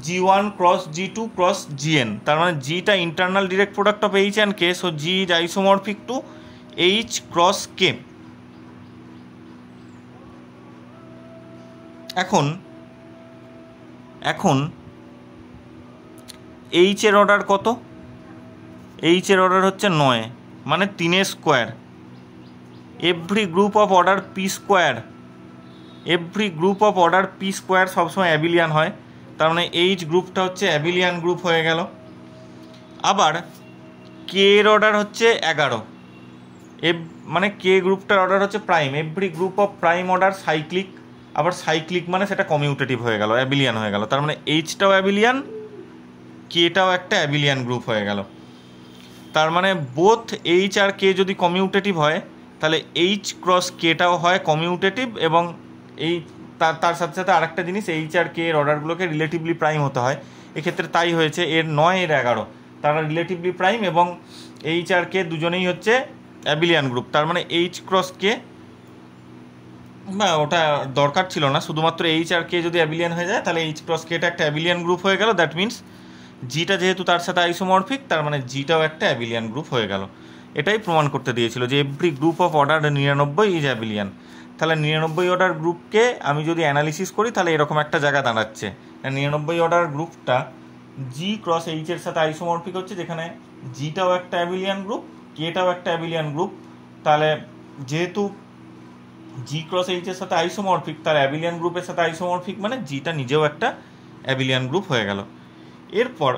G1 cross G2 cross Gn। তার মানে জিটা internal direct product of H and K, so G is isomorphic to H cross K. এখন এইচ এর অর্ডার কত? এইচ এর অর্ডার হচ্ছে 9, মানে 3 square. Every group of order P square, every group of order P square সবসময় অ্যাবিলিয়ান হয়, তার মানে এইচ গ্রুপটা হচ্ছে অ্যাবিলিয়ান গ্রুপ হয়ে গেল। আবার কে এর অর্ডার হচ্ছে 11, মানে কে গ্রুপটার অর্ডার হচ্ছে prime. Every group of prime order cyclic, আবার সাইক্লিক মানে সেটা কমিউটেটিভ হয়ে গেল, অ্যাবিলিয়ান হয়ে গেল। তার মানে এইচটাও অ্যাবিলিয়ান, কেটাও একটা অ্যাবিলিয়ান গ্রুপ হয়ে গেল। তার মানে বোথ এইচ আর কে যদি কমিউটেটিভ হয়, তাহলে এইচ ক্রস কেটাও হয় কমিউটেটিভ, এবং এই তার সাথে সাথে আরেকটা জিনিস, এইচ আর কে এর অর্ডারগুলোকে রিলেটিভলি প্রাইম হতে হয়। এক্ষেত্রে তাই হয়েছে, এর 9, এর 11 তারা রিলেটিভলি প্রাইম, এবং এইচ আর কে দুজনেই হচ্ছে অ্যাবিলিয়ান গ্রুপ। তার মানে এইচ ক্রস কে, বা ওটা দরকার ছিল না, শুধুমাত্র এইচ আর কে যদি অ্যাবিলিয়ান হয়ে যায় তাহলে এইচ ক্রস কেটা একটা অ্যাবিলিয়ান গ্রুপ হয়ে গেল। দ্যাট মিনস জিটা যেহেতু তার সাথে আইসোমরফিক, তার মানে জিটাও একটা অ্যাবিলিয়ান গ্রুপ হয়ে গেল। এটাই প্রমাণ করতে দিয়েছিল যে every group of order 99 is abelian. তাহলে 99 অর্ডার গ্রুপকে আমি যদি অ্যানালিসিস করি তাহলে এরকম একটা জায়গা দাঁড়াচ্ছে, 99 অর্ডার গ্রুপটা জি ক্রস এইচ এর সাথে আইসোমরফিক হচ্ছে, যেখানে জিটাও একটা অ্যাবিলিয়ান গ্রুপ, কেটাও একটা অ্যাবিলিয়ান গ্রুপ। তাহলে যেহেতু জি ক্রস এইচ এর সাথে আইসোমরফিক, তার অ্যাবিলিয়ান গ্রুপের সাথে আইসোমরফিক, মানে জিটা নিজেও একটা অ্যাবিলিয়ান গ্রুপ হয়ে গেল। এরপর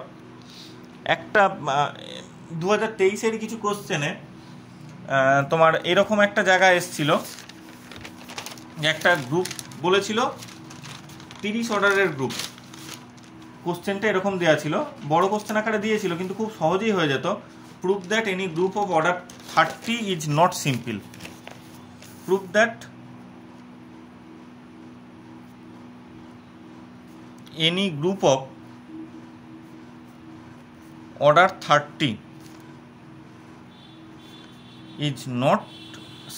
একটা 2023-এর কিছু কোশ্চেনে তোমার এরকম একটা জায়গা এসছিল, একটা গ্রুপ বলেছিল 30 অর্ডারের গ্রুপ। কোশ্চেনটা এরকম দেওয়া ছিল, বড় কোশ্চেন আকারে দিয়েছিল কিন্তু খুব সহজেই হয়ে যেত। Prove that any group of order 30 is not simple. Prove that any group of order 30 is not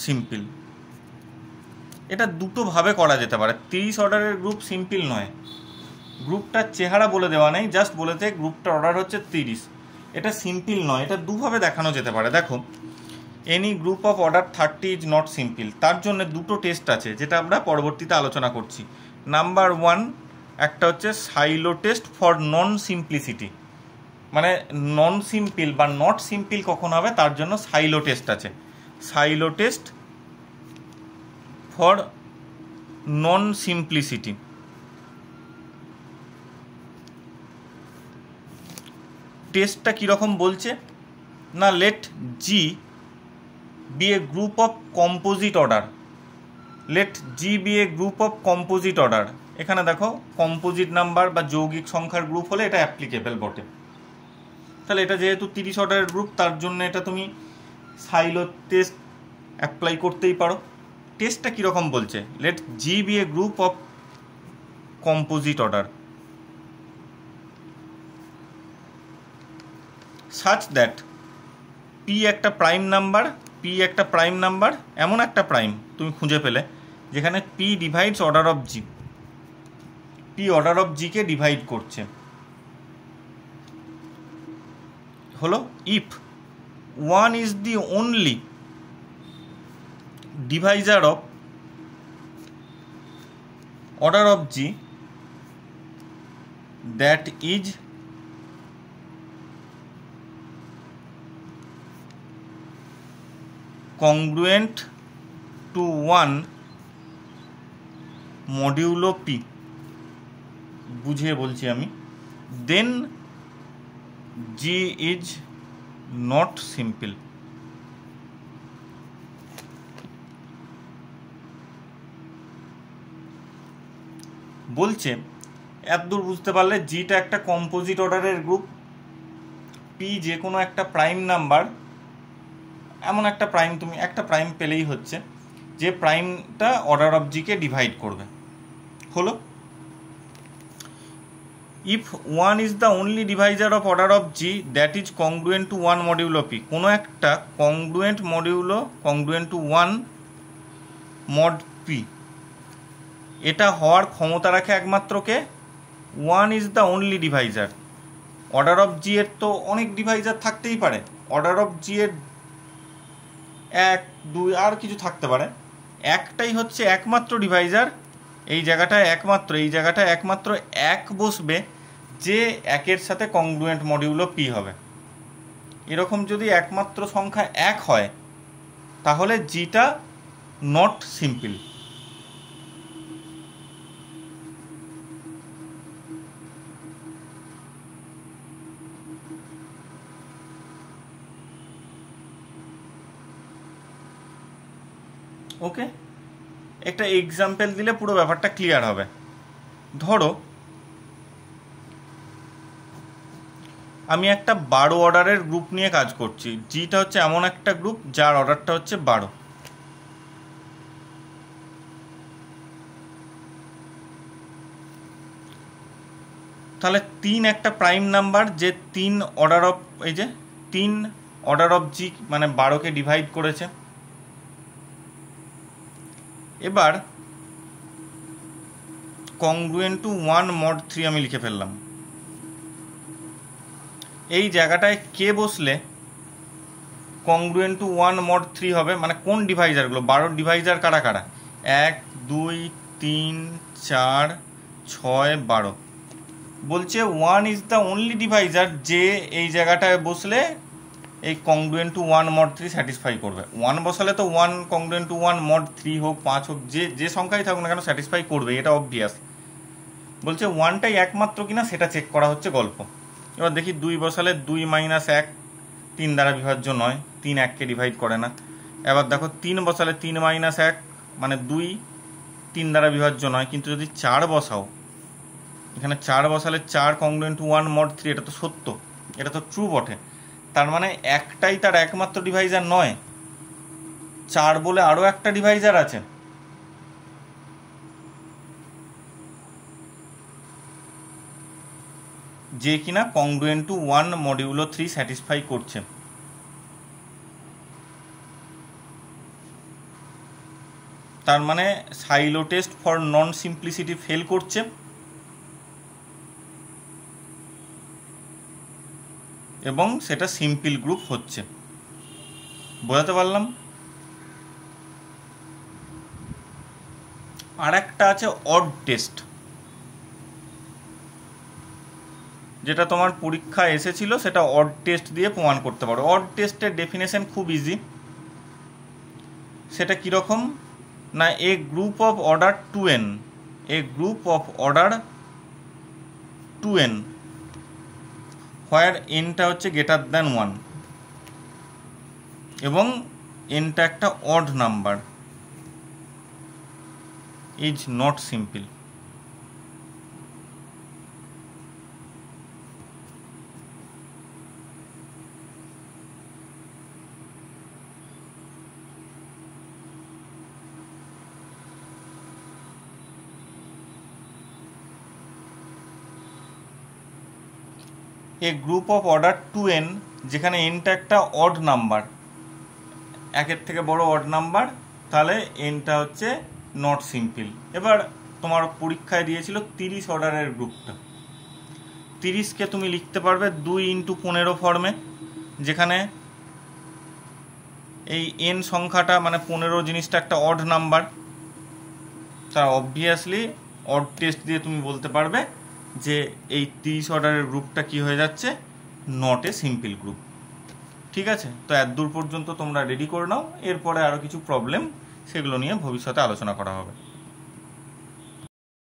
simple। এটা দুটোভাবে করা যেতে পারে। 30 অর্ডারের গ্রুপ সিম্পল নয়, গ্রুপটার চেহারা বলে দেওয়া নেই, জাস্ট বলেছে গ্রুপটার অর্ডার হচ্ছে 30, এটা সিম্পল নয়। এটা দুভাবে দেখানো যেতে পারে। দেখো, any group of order 30 is not simple, তার জন্য দুটো টেস্ট আছে যেটা আমরা পরবর্তীতে আলোচনা করছি। নাম্বার 1, একটা হচ্ছে Sylow test for non simplicity, মানে নন সিম্পল বা নট সিম্পল কখন হবে তার জন্য সাইলো টেস্ট আছে। Sylow test for non simplicity. টেস্টটা কীরকম বলছে না, let G be a group of composite order, let G be a group of composite order. এখানে দেখো কম্পোজিট নাম্বার বা যৌগিক সংখ্যার গ্রুপ হলে এটা অ্যাপ্লিকেবল বটে। তাহলে এটা যেহেতু 30 অর্ডারের গ্রুপ, তার জন্য এটা তুমি সাইলো টেস্ট অ্যাপ্লাই করতেই পারো। টেস্টটা কীরকম বলছে, let G be a group of composite order such that P একটা প্রাইম নাম্বার, পি একটা প্রাইম নাম্বার, এমন একটা প্রাইম তুমি খুঁজে পেলে যেখানে P divides order of G, P order of জিকে ডিভাইড করছে। হলো if 1 is the only divisor of order of G that is congruent to 1 modulo P, বুঝিয়ে বলছি আমি, then G is not simple. বলছে এতদূর বুঝতে পারলে জিটা একটা কম্পোজিট অর্ডারের গ্রুপ, পি যে কোনো একটা প্রাইম নাম্বার, এমন একটা প্রাইম, তুমি একটা প্রাইম পেলেই হচ্ছে, যে প্রাইমটা অর্ডার অফ জিকে ডিভাইড করবে। হলো, if one is the only divisor of order of G that is congruent to one modulo P, কোনো একটা congruent to one mod P, এটা হওয়ার ক্ষমতা রাখে একমাত্র কে? One is the only divisor. Order of G এর তো অনেক ডিভাইজার থাকতেই পারে, অর্ডার অফ জি এর 1, 2 আর কিছু থাকতে পারে, একটাই হচ্ছে একমাত্র ডিভাইজার। এই জায়গাটায় একমাত্র এক বসবে, যে একের সাথে কংগ্রুয়েন্ট মডিউলো পি হবে। এরকম যদি একমাত্র সংখ্যা 1 হয় তাহলে জিটা নট সিম্পল। ওকে, একটা এক্সাম্পল দিলে পুরো ব্যাপারটা ক্লিয়ার হবে। ধরো আমি একটা 12 অর্ডারের গ্রুপ নিয়ে কাজ করছি, জিটা হচ্ছে এমন একটা গ্রুপ যার অর্ডারটা হচ্ছে 12। তাহলে 3 একটা প্রাইম নাম্বার, যে 3 অর্ডার অফ জি মানে 12কে ডিভাইড করেছে। এবার কংগ্রুয়েন্ট টু 1 মড 3 আমি লিখে ফেললাম। এই জায়গাটায় কে বসলে কংগ্রুয়েন্ট টু 1 মড 3 হবে, মানে কোন ডিভাইজারগুলো, 12 ডিভাইজার কারা কারা? 1, 2, 3, 4, 6, 12। বলছে 1 ইজ দ্য অনলি ডিভাইজার, যে এই জায়গাটায় বসলে এই কংগ্রুয়েন্ট টু 1 মড 3 স্যাটিসফাই করবে। 1 বসালে তো 1 কংগ্রুয়েন্ট টু 1 মড 3 হোক 5 হোক, যে সংখ্যাই থাকুক না কেন স্যাটিসফাই করবে, এটা অবভিয়াস। বলছে 1টাই একমাত্র কিনা সেটা চেক করা হচ্ছে গল্প। এবার দেখি 2 বসালে 2 - 1 3 দ্বারা বিভাজ্য নয়, 3 1কে ডিভাইড করে না। এবার দেখো 3 বসালে 3 - 1 মানে 2 3 দ্বারা বিভাজ্য নয়, কিন্তু যদি 4 বসাও, এখানে 4 বসালে 4 কংগ্রুয়েন্ট টু 1 মড 3, এটা তো সত্য, এটা তো ট্রু বটে। তার মানে একটাই তার একমাত্র ডিভাইজার নয়, 4 বলে আরও একটা ডিভাইজার আছে। যে কিনা কংগ্রুয়েন্ট টু 1 মডিউলো 3 স্যাটিসফাই করছে। তার মানে silo test for non simplicity fail করছে, এবং সেটা সিম্পল গ্রুপ হচ্ছে। বোঝাতে পারলাম? আর একটা আছে অড টেস্ট, যেটা তোমার পরীক্ষা এসেছিল, সেটা অড টেস্ট দিয়ে প্রমাণ করতে পারো। অড টেস্টের ডেফিনেশন খুব ইজি। সেটা কীরকম না, এ গ্রুপ অফ অর্ডার 2n, হোয়ার এনটা হচ্ছে গ্রেটার দ্যান 1 এবং এনটা একটা odd number, is not simple. A group of order 2n, যেখানে এনটা একটা অড নাম্বার, একের থেকে বড় অড নাম্বার, তাহলে এনটা হচ্ছে নট সিম্পল। এবার তোমার পরীক্ষায় দিয়েছিল 30 অর্ডারের গ্রুপটা। 30কে তুমি লিখতে পারবে 2 × 15 ফর্মে, যেখানে এই এন সংখ্যাটা মানে 15 জিনিসটা একটা অড নাম্বার। তা অবভিয়াসলি অড টেস্ট দিয়ে তুমি বলতে পারবে যে এই 30 অর্ডারের গ্রুপটা কি হয়ে যাচ্ছে, নট এ সিম্পল গ্রুপ। ঠিক আছে, তো এতদূর পর্যন্ত তোমরা রেডি করে নাও, এরপরে আরও কিছু প্রবলেম সেগুলো নিয়ে ভবিষ্যতে আলোচনা করা হবে।